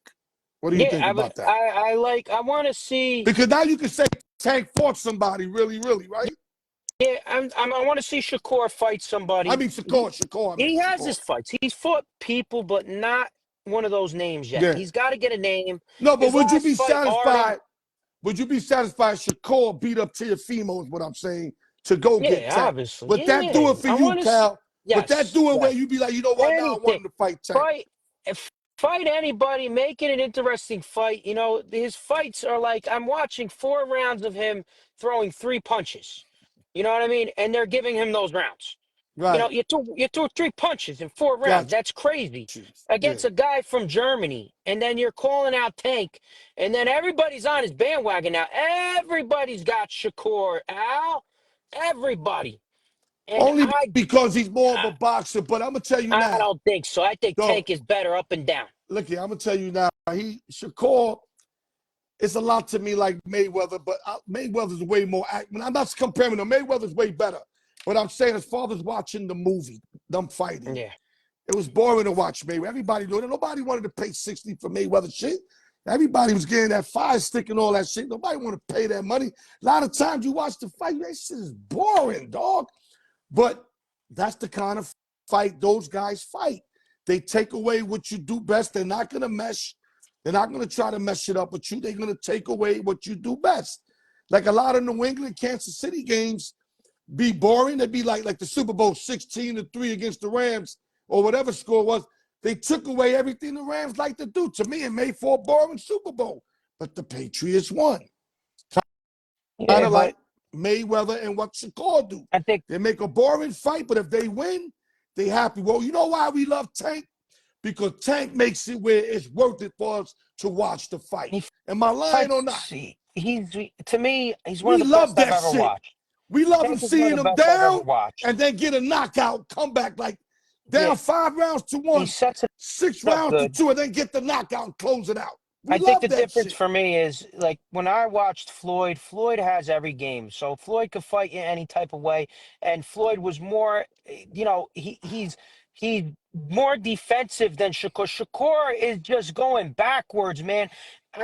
What do you think about that? I want to see, because now you can say Tank fought somebody really, really, right? Yeah, I want to see Shakur fight somebody. I mean, Shakur. He has his fights. He's fought people, but not one of those names yet. Yeah. He's got to get a name. No, but His would you last be fight, satisfied? Would you be satisfied Shakur beat up Tiafimo is what I'm saying, to go get Tank? Obviously. Would that do it for you, Cal? Yes, Would that do it where you be like, you know what, now I want him to fight Tank? Fight anybody, make it an interesting fight. His fights are like, I'm watching 4 rounds of him throwing 3 punches. You know what I mean? And they're giving him those rounds. Right. You threw 3 punches in 4 rounds. Gotcha. That's crazy. Against a guy from Germany. And then you're calling out Tank. And then everybody's on his bandwagon now. Everybody's got Shakur, Al. Everybody. And because he's more of a boxer. But I'm going to tell you now. I don't think so. I think Tank is better up and down. look here, I'm gonna tell you now. Shakur, it's a lot to me like Mayweather, but Mayweather's way more. I'm not comparing them. Mayweather's way better. But I'm saying, as far as watching the movie, them fighting, Yeah. it was boring to watch Mayweather. Everybody knew it. Nobody wanted to pay 60 for Mayweather shit. Everybody was getting that fire stick and all that shit. Nobody want to pay that money. A lot of times you watch the fight, that shit is boring, dog. But that's the kind of fight those guys fight. They take away what you do best. They're not going to mesh. They're not going to try to mess it up with you. They're going to take away what you do best. Like a lot of New England, Kansas City games be boring. They'd be like the Super Bowl 16-3 against the Rams or whatever score was. They took away everything the Rams like to do. To me, it made for a boring Super Bowl. But the Patriots won. Kind of like Mayweather and what Shakur do. I think they make a boring fight, but if they win, they happy. Well, you know why we love Tank? Because Tank makes it where it's worth it for us to watch the fight. Am I lying or not? To me, he's one of the best I've ever watched. We love him seeing him down and then get a knockout, come back like down 5 rounds to 1, 6 rounds to 2, and then get the knockout and close it out. I think the difference for me is, like, when I watched Floyd has every game. So Floyd could fight you any type of way. And Floyd was more, he's more defensive than Shakur. Shakur is just going backwards, man. I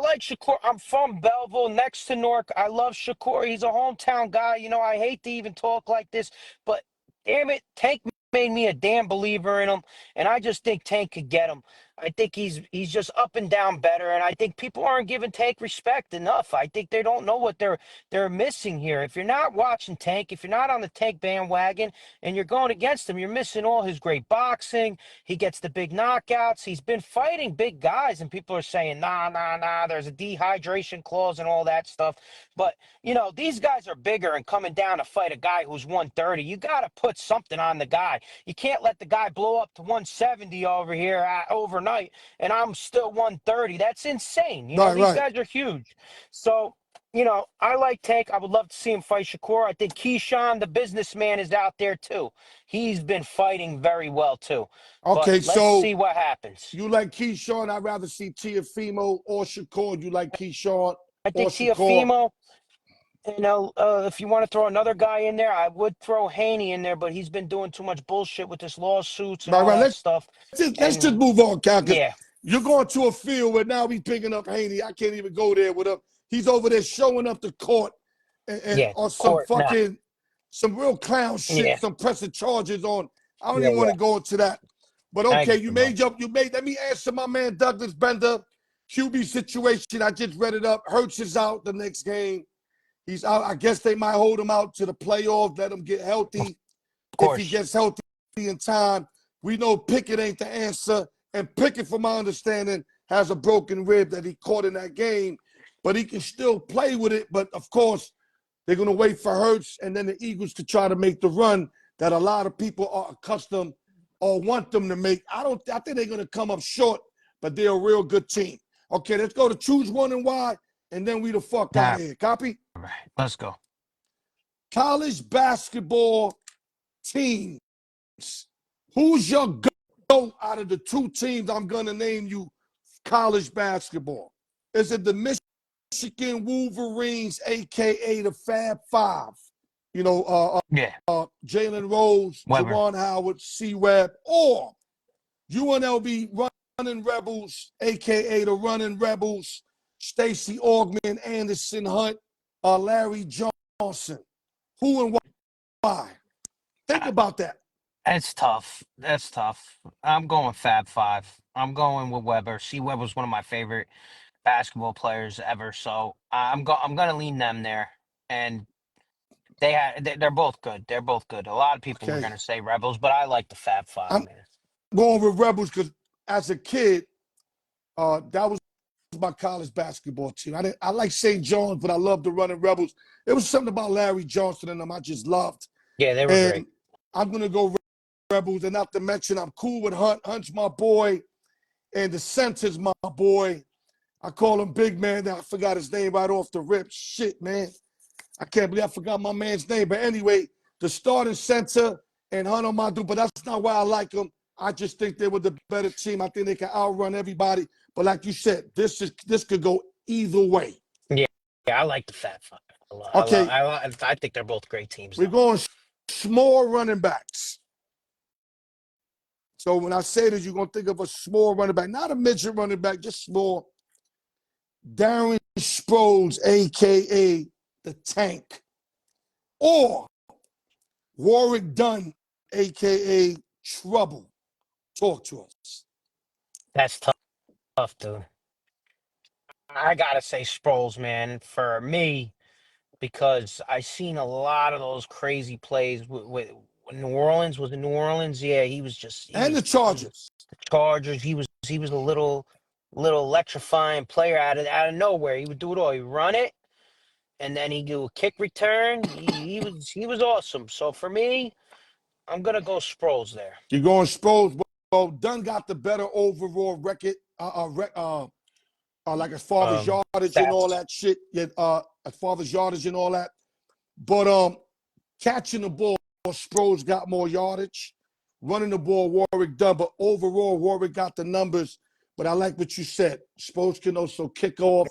like Shakur. I'm from Belleville, next to Newark. I love Shakur. He's a hometown guy. I hate to even talk like this, but damn it, Tank made me a damn believer in him, and I just think Tank could get him. I think he's just up and down better, and I think people aren't giving Tank respect enough. I think they don't know what they're missing here. If you're not watching Tank, if you're not on the Tank bandwagon, and you're going against him, you're missing all his great boxing. He gets the big knockouts. He's been fighting big guys, and people are saying, nah, there's a dehydration clause and all that stuff. But, these guys are bigger, and coming down to fight a guy who's 130, you got to put something on the guy. You can't let the guy blow up to 170 over here overnight, and I'm still 130. That's insane. These guys are huge. So, I like Tank. I would love to see him fight Shakur. I think Keyshawn, the businessman, is out there too. He's been fighting very well too. Okay, but let's see what happens. You like Keyshawn? I'd rather see Teofimo or Shakur. You like Keyshawn? I think Teofimo. If you want to throw another guy in there, I would throw Haney in there, but he's been doing too much bullshit with this lawsuits and all that stuff. Let's just move on, Cal. Yeah. You're going to a field where now he's picking up Haney. I can't even go there with him. He's over there showing up to court on some real clown shit, some pressing charges on. I don't even want to go into that. But okay, let me answer my man Douglas Bender. QB situation, I just read it up. Hurts is out the next game. He's out. I guess they might hold him out to the playoffs, let him get healthy. If he gets healthy in time. We know Pickett ain't the answer. And Pickett, from my understanding, has a broken rib that he caught in that game. But he can still play with it. But, of course, they're going to wait for Hurts and then the Eagles to try to make the run that a lot of people are accustomed or want them to make. I think they're going to come up short, but they're a real good team. Okay, let's go to choose one and why, and then we the fuck out of here. Copy? All right, let's go. College basketball teams. Who's your GOAT out of the 2 teams I'm going to name you college basketball? Is it the Michigan Wolverines, a.k.a. the Fab Five? Jalen Rose, Javon Howard, C-Webb, or UNLV Running Rebels, a.k.a. the Running Rebels, Stacey Augmon, Anderson Hunt, Larry Johnson. Who and why? Think about that. That's tough. I'm going Fab Five. I'm going with Weber. C-Webb was one of my favorite basketball players ever, so I'm going to lean them there. And they're both good. They're both good. A lot of people are going to say Rebels, but I like the Fab Five, man. Going with Rebels because as a kid, that was my college basketball team. I like St. John's, but I loved the Running Rebels. It was something about Larry Johnson and them I just loved. Yeah, they were great. I'm going to go Rebels, and not to mention I'm cool with Hunt. Hunt's my boy, and the center's my boy. I call him Big Man. I forgot his name right off the rip. Shit, man. I can't believe I forgot my man's name. But anyway, the starting center and Hunt on my dude, but that's not why I like him. I just think they were the better team. I think they can outrun everybody. But like you said, this could go either way. Yeah, I like the Fat Five. Okay, I think they're both great teams. we're going small running backs. So when I say this, you're going to think of a small running back, not a midget running back, just small. Darren Sproles, a.k.a. the Tank, or Warrick Dunn, a.k.a. Trouble. Talk to us. That's tough, dude. I got to say Sproles, man, for me, because I seen a lot of those crazy plays with New Orleans. Was it New Orleans? Yeah, he was And the Chargers. the Chargers. He was a little electrifying player out of nowhere. He would do it all. He'd run it, and then he'd do a kick return. He was awesome. So for me, I'm gonna go Sproles there. You're going Sproles. Well, Dunn got the better overall record. Like as far as yardage and all that shit. Yeah, as far as yardage and all that. But catching the ball, Sproles got more yardage. Running the ball, Warrick Dunn. But overall, Warrick got the numbers. But I like what you said. Sproles can also kick off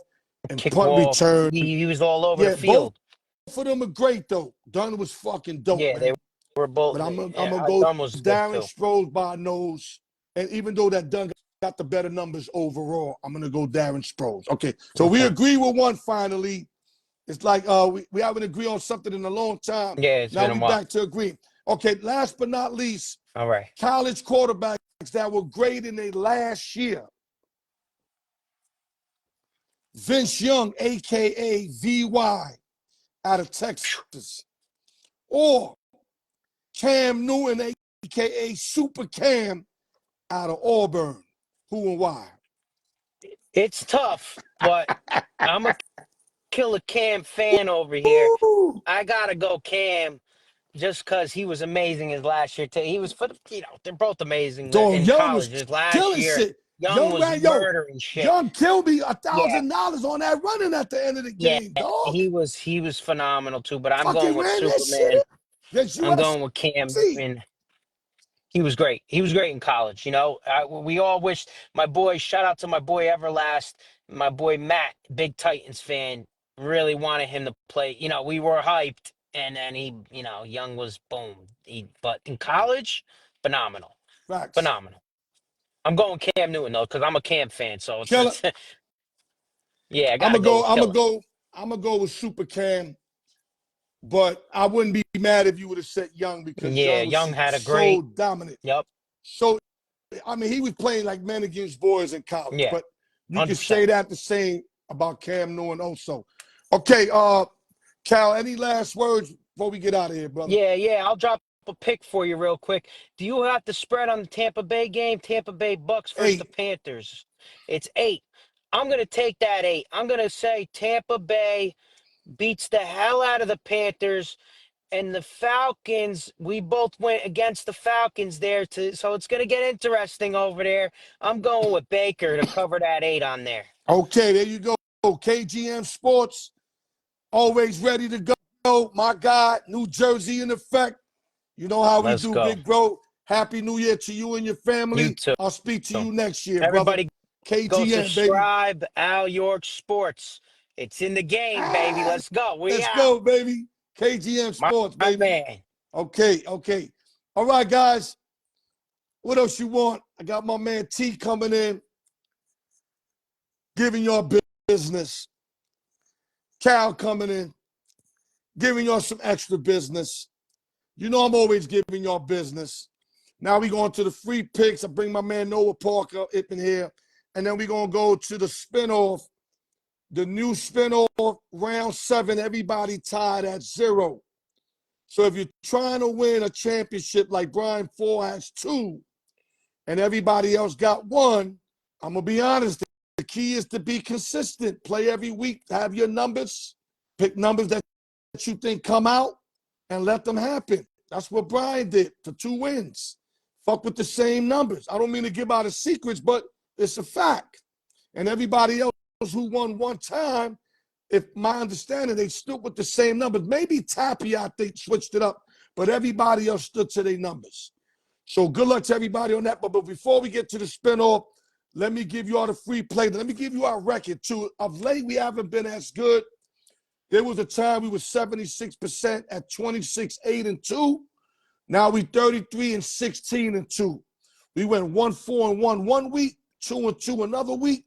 and punt return. He was all over the field. Both of them are great, though. Dunn was fucking dope, man. They were both. But I'm going to go Darren Sproles by nose. And even though that Dunn got the better numbers overall, I'm going to go Darren Sproles. Okay, so we agree with one finally. It's like we haven't agreed on something in a long time. Yeah, now we're back to agreeing. Okay, last but not least, all right, college quarterbacks that were great in their last year. Vince Young, a.k.a. VY, out of Texas. Or Cam Newton, a.k.a. Super Cam, out of Auburn. Who and why? It's tough, but I'm a killer Cam fan over here. Ooh. I gotta go Cam, just because he was amazing his last year. He was they're both amazing in college. His last year, shit. Young was murdering shit. Young killed me $1,000 on that running at the end of the game, dog. He was phenomenal too. But I'm going with Superman. I'm going with Cam Newton. He was great. He was great in college. You know, we all wish my boy, shout out to my boy Everlast, my boy Matt, big Titans fan, really wanted him to play. You know, we were hyped, and then Young was boom. But in college, phenomenal. Facts. Phenomenal. I'm going Cam Newton though, because I'm a Cam fan. So it's yeah, I'm gonna go with Super Cam. But I wouldn't be mad if you would have said Young, because Young had a great, so dominant. Yep. So, I mean, he was playing like men against boys in college. Yeah, but you 100%. can say that the same about Cam Newton also. Okay, Cal, any last words before we get out of here, brother? Yeah. I'll drop a pick for you real quick. Do you have the spread on the Tampa Bay game? Tampa Bay Bucks versus the Panthers. It's 8. I'm going to take that 8. I'm going to say Tampa Bay beats the hell out of the Panthers, and the Falcons, we both went against the Falcons there, so it's going to get interesting over there. I'm going with Baker to cover that 8 on there. Okay, there you go. KGM Sports, always ready to go. My God, New Jersey in effect. You know how we do, big bro. Happy New Year to you and your family. You too. I'll speak to you next year, Everybody, brother. KGM, go subscribe, baby. Al York Sports. It's in the game, baby. Let's go. Let's go, baby. KGM Sports, baby. Man. Okay. All right, guys. What else you want? I got my man T coming in, giving y'all business. Cal coming in, giving y'all some extra business. You know I'm always giving y'all business. Now we going to the free picks. I bring my man Noah Parker up in here. And then we're going to go to the spinoff. The new spinoff, round 7, everybody tied at 0. So if you're trying to win a championship like Brian Ford has 2, and everybody else got 1, I'm going to be honest. The key is to be consistent. Play every week. Have your numbers. Pick numbers that you think come out and let them happen. That's what Brian did for 2 wins. Fuck with the same numbers. I don't mean to give out the secrets, but it's a fact. And everybody else who won one time, if my understanding, they stood with the same numbers. Maybe Tapia, I think, switched it up, but everybody else stood to their numbers. So good luck to everybody on that. But before we get to the spinoff, let me give you all the free play. Let me give you our record, too. Of late, we haven't been as good. There was a time we were 76% at 26-8-2. Now we 33-16-2. We went 1-4-1 one week, 2-2 another week.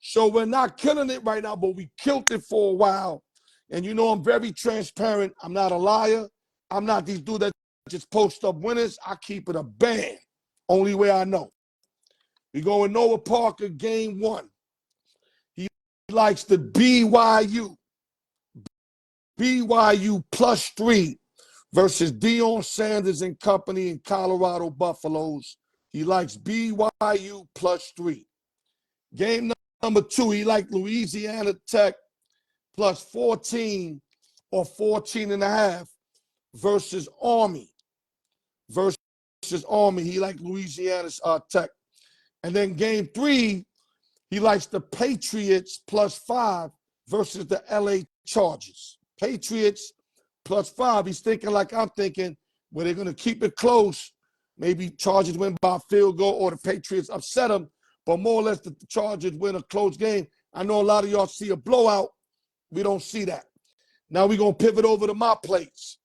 So we're not killing it right now, but we killed it for a while. And you know I'm very transparent. I'm not a liar. I'm not these dudes that just post up winners. I keep it a band. Only way I know. We go with Noah Parker, game 1. He likes the BYU. BYU +3 versus Deion Sanders and company in Colorado Buffaloes. He likes BYU +3. Game number 2, he liked Louisiana Tech +14 or 14.5 versus Army. Versus Army, he liked Louisiana Tech. And then game 3, he likes the Patriots +5 versus the LA Chargers. Patriots +5. He's thinking like I'm thinking, where they're going to keep it close. Maybe Chargers win by a field goal or the Patriots upset them, but more or less the Chargers win a close game. I know a lot of y'all see a blowout. We don't see that. Now we're going to pivot over to my plays.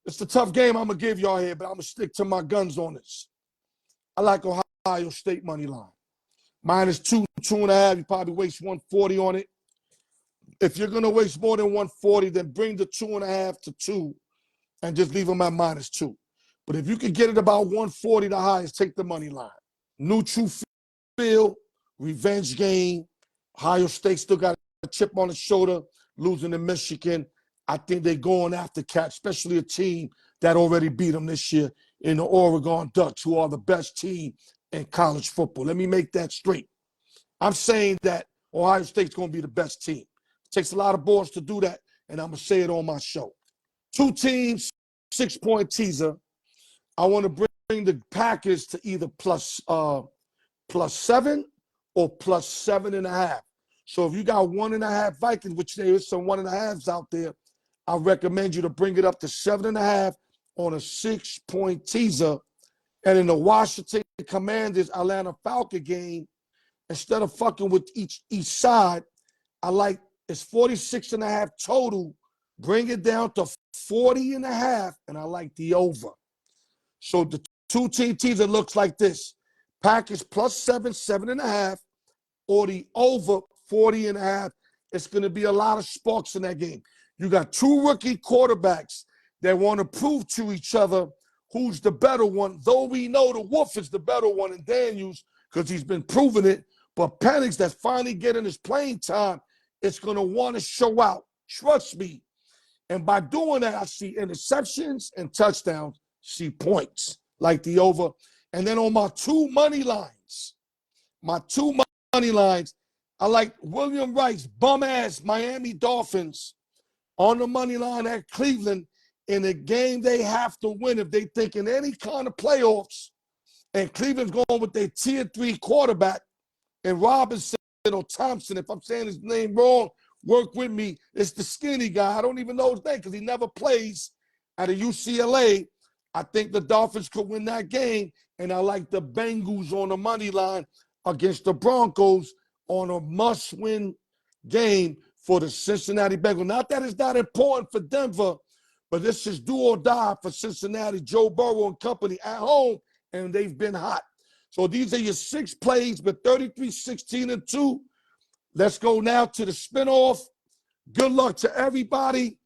It's a tough game I'm going to give y'all here, but I'm going to stick to my guns on this. I like Ohio State money line. -2, 2.5. You probably waste 140 on it. If you're going to waste more than 140, then bring the 2.5 to 2 and just leave them at -2. But if you can get it about 140 the highest, take the money line. Neutral field, revenge game. Ohio State still got a chip on the shoulder, losing to Michigan. I think they're going after Cat, especially a team that already beat them this year in the Oregon Ducks, who are the best team in college football. Let me make that straight. I'm saying that Ohio State's going to be the best team. It takes a lot of balls to do that, and I'm going to say it on my show. 2 teams, 6-point teaser. I want to bring the Packers to either +7 or +7.5. So if you got 1.5 Vikings, which there is some 1.5s out there, I recommend you to bring it up to 7.5 on a 6-point teaser. And in the Washington Commanders Atlanta Falcon game, instead of fucking with each side, I like it's 46.5 total. Bring it down to 40.5, and I like the over. So the 2-team teaser looks like this: Packers +7, 7.5, or the over 40.5. It's going to be a lot of sparks in that game. You got 2 rookie quarterbacks that want to prove to each other who's the better one, though we know the Wolf is the better one in Daniels because he's been proving it. But Penix, that's finally getting his playing time, it's going to want to show out. Trust me. And by doing that, I see interceptions and touchdowns, see points like the over. And then on my 2 money lines, I like William Rice, bum-ass Miami Dolphins on the money line at Cleveland in a game they have to win if they think in any kind of playoffs. And Cleveland's going with their tier 3 quarterback, and Robinson or Thompson, if I'm saying his name wrong, work with me. It's the skinny guy. I don't even know his name because he never plays at a UCLA. I think the Dolphins could win that game, and I like the Bengals on the money line against the Broncos on a must-win game for the Cincinnati Bengals. Not that it's not important for Denver, but this is do or die for Cincinnati, Joe Burrow and company at home, and they've been hot. So these are your 6 plays with 33, 16, and 2. Let's go now to the spinoff. Good luck to everybody.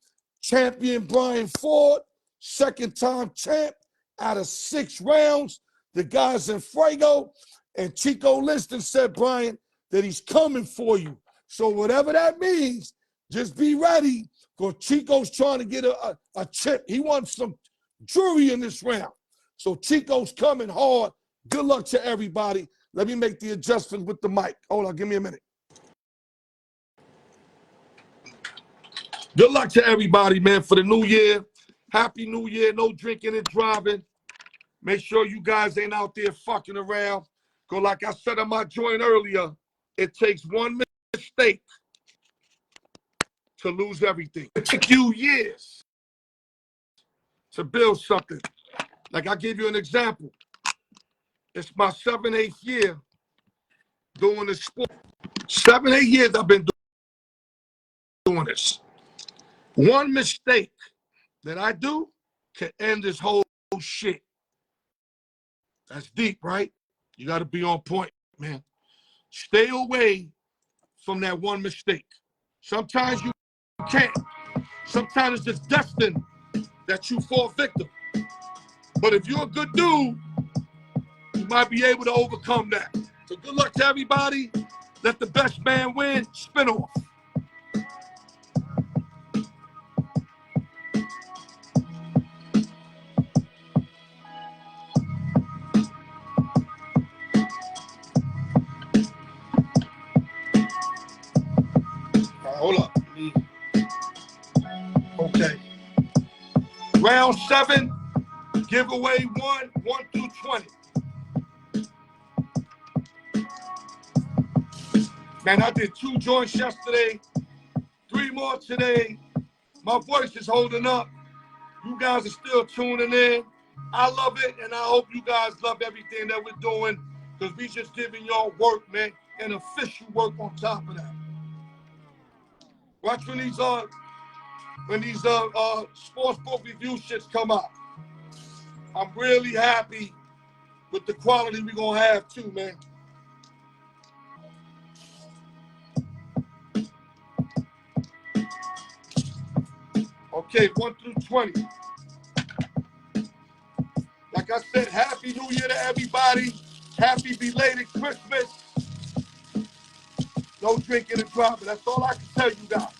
Champion Brian Ford, 2nd-time champ out of 6 rounds. The guys in Fuego, and Chico Liston said, Brian, that he's coming for you. So whatever that means, just be ready, because Chico's trying to get a chip. He wants some jewelry in this round. So Chico's coming hard. Good luck to everybody. Let me make the adjustments with the mic. Hold on, give me a minute. Good luck to everybody, man, for the new year. Happy New Year. No drinking and driving. Make sure you guys ain't out there fucking around. Because like I said on my joint earlier, it takes 1 mistake to lose everything. It took you years to build something. Like, I'll give you an example. It's my 7th, 8th year doing this sport. 7, 8 years I've been doing this. One mistake that I do can end this whole shit. That's deep, right? You got to be on point, man. Stay away from that one mistake. Sometimes you can't. Sometimes it's just destined that you fall victim. But if you're a good dude, you might be able to overcome that. So good luck to everybody. Let the best man win. Spin off. Hold up. Okay. Round 7, giveaway 1, 1 through 20. Man, I did 2 joints yesterday, 3 more today. My voice is holding up. You guys are still tuning in. I love it, and I hope you guys love everything that we're doing, because we just giving y'all work, man, and official work on top of that. Watch when these sports book review shits come out. I'm really happy with the quality we're gonna have too, man. Okay, 1 through 20. Like I said, Happy New Year to everybody. Happy belated Christmas. No drinking and driving. That's all I can tell you guys.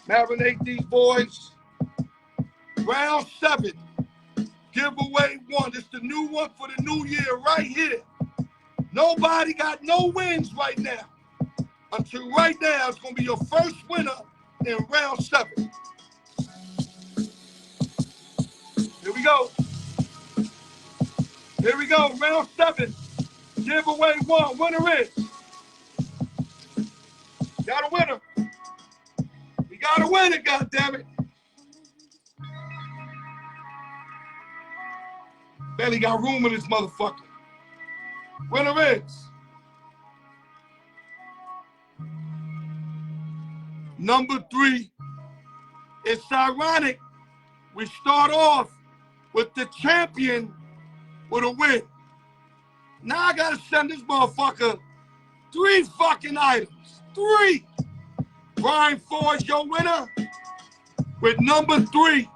Marinate these boys. Round 7. Giveaway 1. It's the new one for the new year right here. Nobody got no wins right now. Until right now, it's going to be your first winner in round 7. Here we go. Here we go. Round 7. Giveaway 1. Winner is. Got a winner. We got a winner, goddammit. Barely got room in this motherfucker. Winner is number 3. It's ironic. We start off with the champion with a win. Now I gotta send this motherfucker 3 fucking items. 3. Brian Ford's your winner with number 3.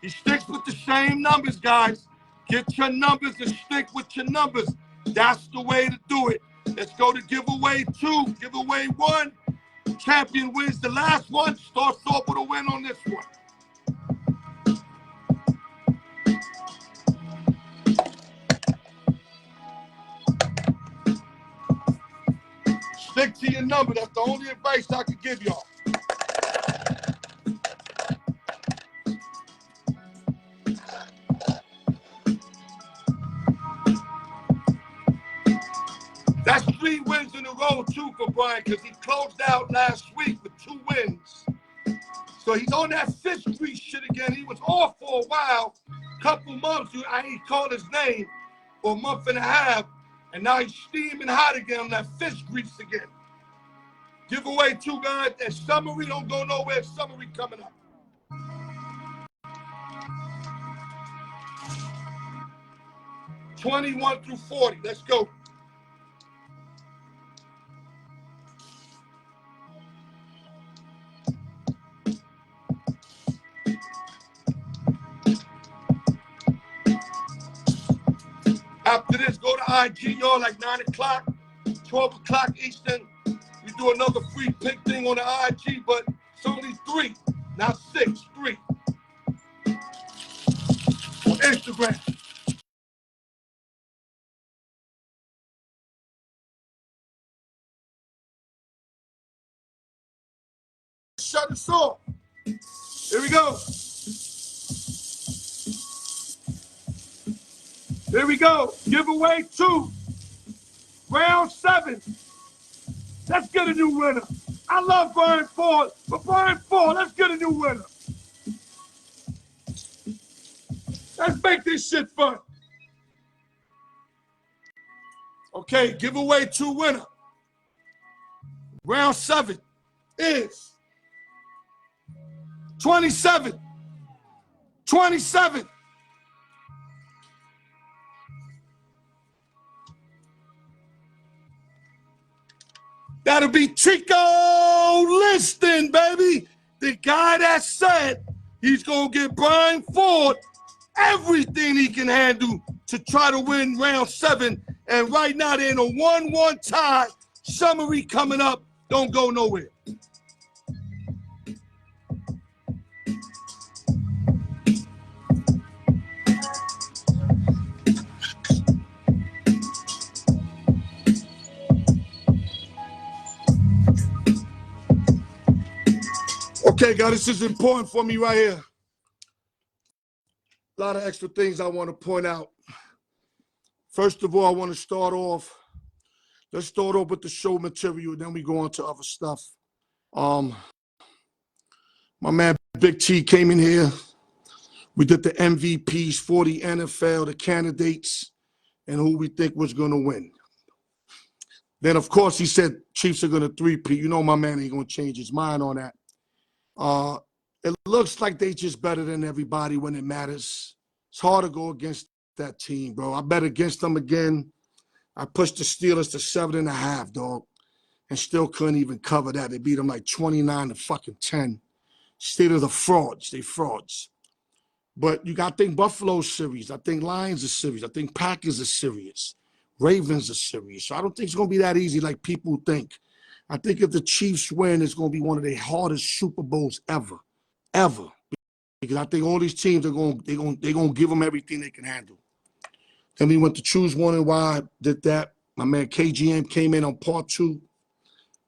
He sticks with the same numbers, guys. Get your numbers and stick with your numbers. That's the way to do it. Let's go to giveaway 2. Giveaway 1. Champion wins the last one. Starts off with a win on this one. Stick to your number. That's the only advice I can give y'all. That's 3 wins in a row, too, for Brian, because he closed out last week with 2 wins. So he's on that fish grease shit again. He was off for a while, couple months. I ain't called his name for a month and a half, and now he's steaming hot again on that fish grease again. Giveaway 2, guys. And summary don't go nowhere. Summary coming up. $21 through $40. Let's go. After this, go to IG, y'all, like 9 o'clock, 12 o'clock Eastern. We do another free pick thing on the IG, but it's only 3, not 6, 3. On Instagram. Shut us off. Here we go. Here we go. Giveaway 2. Round 7. Let's get a new winner. I love Brian Ford, but Brian Ford, let's get a new winner. Let's make this shit fun. Okay, giveaway 2 winner. Round 7 is 27. 27. That'll be Chico Liston, baby. The guy that said he's going to get Brian Ford everything he can handle to try to win round 7. And right now they're in a 1-1 tie. Summary coming up. Don't go nowhere. Okay, guys, this is important for me right here. A lot of extra things I want to point out. First of all, I want to start off. Let's start off with the show material, then we go on to other stuff. My man Big T came in here. We did the MVPs for the NFL, the candidates, and who we think was going to win. Then, of course, he said Chiefs are going to 3-peat. You know my man ain't going to change his mind on that. It looks like they just better than everybody when it matters. It's hard to go against that team, bro. I bet against them again. I pushed the Steelers to 7.5, dog, and still couldn't even cover that. They beat them like 29-10. Steelers are frauds. They frauds. But you got to think Buffalo's serious. I think Lions are serious. I think Packers are serious. Ravens are serious. So I don't think it's going to be that easy like people think. I think if the Chiefs win, it's going to be one of the hardest Super Bowls ever. Ever. Because I think all these teams are going to give them everything they can handle. Then we went to Choose One and Why, did that. My man KGM came in on part 2,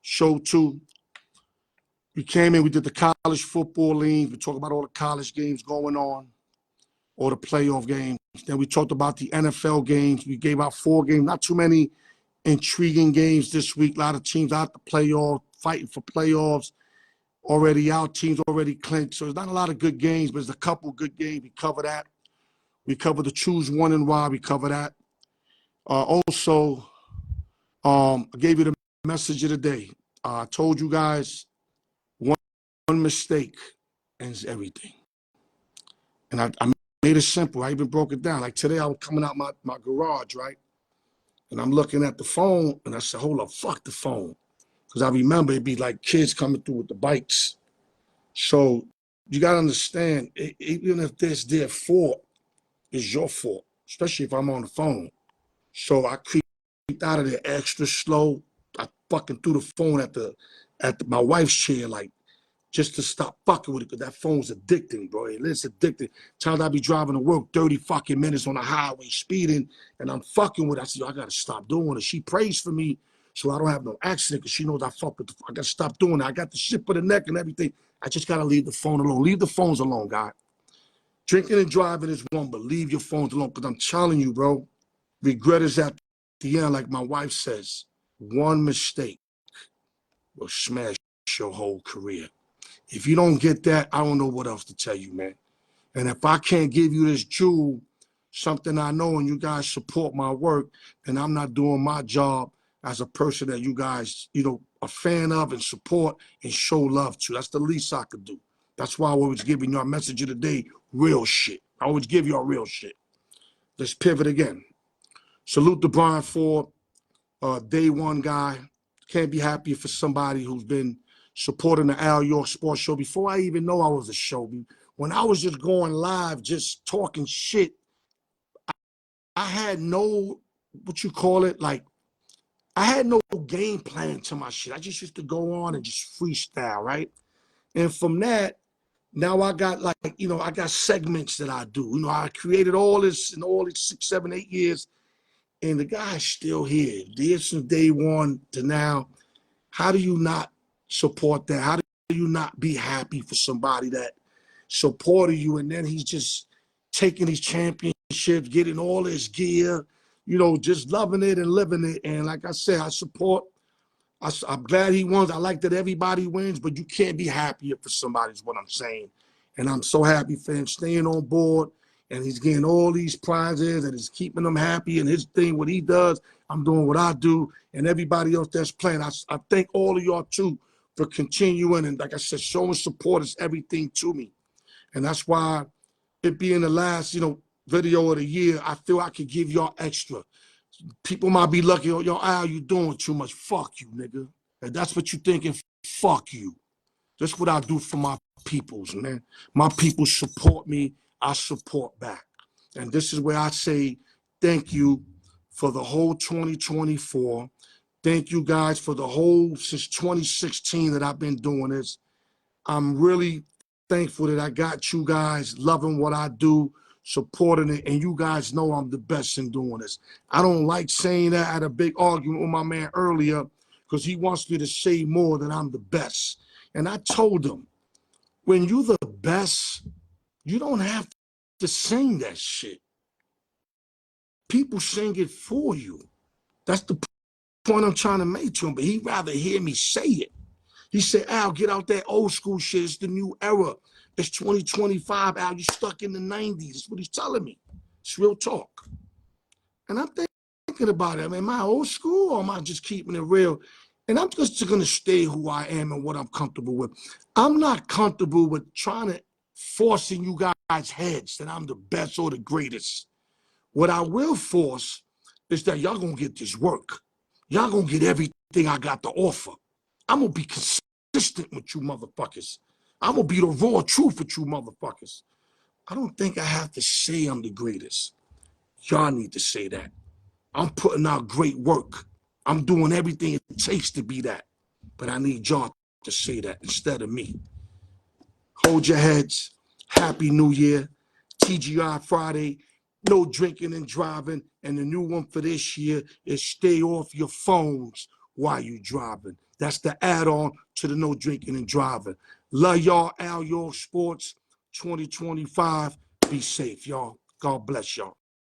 show 2. We came in, we did the college football leagues. We talked about all the college games going on, all the playoff games. Then we talked about the NFL games. We gave out 4 games, not too many intriguing games this week. A lot of teams out the playoff, fighting for playoffs, already out, teams already clinched. So there's not a lot of good games, but there's a couple good games. We cover that. We cover the Choose One and Why. We cover that. Also, I gave you the message of the day. I told you guys one mistake ends everything. And I made it simple. I even broke it down. Like today, I was coming out my garage, right? And I'm looking at the phone, and I said, hold up, fuck the phone. Because I remember it'd be like kids coming through with the bikes. So you got to understand, even if this their fault, it's your fault, especially if I'm on the phone. So I creeped out of there extra slow. I fucking threw the phone at my wife's chair, like, just to stop fucking with it, because that phone's addicting, bro. It's addicting. Times I be driving to work 30 fucking minutes on the highway, speeding, and I'm fucking with it. I said, I got to stop doing it. She prays for me so I don't have no accident, because she knows I fuck with the phone. I got to stop doing it. I got the shit for the neck and everything. I just got to leave the phone alone. Leave the phones alone, guy. Drinking and driving is one, but leave your phones alone, because I'm telling you, bro, regret is at the end, like my wife says. One mistake will smash your whole career. If you don't get that, I don't know what else to tell you, man. And if I can't give you this jewel, something I know, and you guys support my work, then I'm not doing my job as a person that you guys, are fan of and support and show love to. That's the least I could do. That's why I always giving you a message of the day, real shit. I always give you all real shit. Let's pivot again. Salute to Brian Ford, day one guy. Can't be happier for somebody who's been supporting the Al York Sports Show before I even know I was a show. When I was just going live, just talking shit, I had no, I had no game plan to my shit. I just used to go on and just freestyle, right? And from that, now I got I got segments that I do. I created all this in all these 6, 7, 8 years, and the guy's still here. There since day one to now. How do you not support that? How do you not be happy for somebody that supported you, and then he's just taking these championships, getting all his gear, just loving it and living it. And like I said, I support. I'm glad he wins. I like that everybody wins, but you can't be happier for somebody is what I'm saying. And I'm so happy for him staying on board and he's getting all these prizes, and it's keeping him happy, and his thing, what he does, I'm doing what I do, and everybody else that's playing. I thank all of y'all, too, for continuing, and like I said, showing support is everything to me. And that's why it being the last, video of the year, I feel I could give y'all extra. People might be lucky, yo, Al, you doing too much. Fuck you, nigga. And that's what you thinking, fuck you. That's what I do for my peoples, man. My people support me, I support back. And this is where I say thank you for the whole 2024. Thank you guys for the whole, since 2016 that I've been doing this. I'm really thankful that I got you guys loving what I do, supporting it, and you guys know I'm the best in doing this. I don't like saying that. I had a big argument with my man earlier because he wants me to say more than I'm the best. And I told him, when you're the best, you don't have to sing that shit. People sing it for you. That's the point I'm trying to make to him, but he'd rather hear me say it. He said, Al, get out that old school shit. It's the new era. It's 2025, Al. You stuck in the 90s. That's what he's telling me. It's real talk. And I'm thinking about it. Am I old school or am I just keeping it real? And I'm just going to stay who I am and what I'm comfortable with. I'm not comfortable with trying to forcing you guys' heads that I'm the best or the greatest. What I will force is that y'all going to get this work. Y'all going to get everything I got to offer. I'm going to be consistent with you motherfuckers. I'm going to be the raw truth with you motherfuckers. I don't think I have to say I'm the greatest. Y'all need to say that. I'm putting out great work. I'm doing everything it takes to be that. But I need y'all to say that instead of me. Hold your heads. Happy New Year. TGI Friday. No drinking and driving. And the new one for this year is stay off your phones while you driving. That's the add-on to the no drinking and driving. Love y'all, Al York Sports 2025. Be safe, y'all. God bless y'all.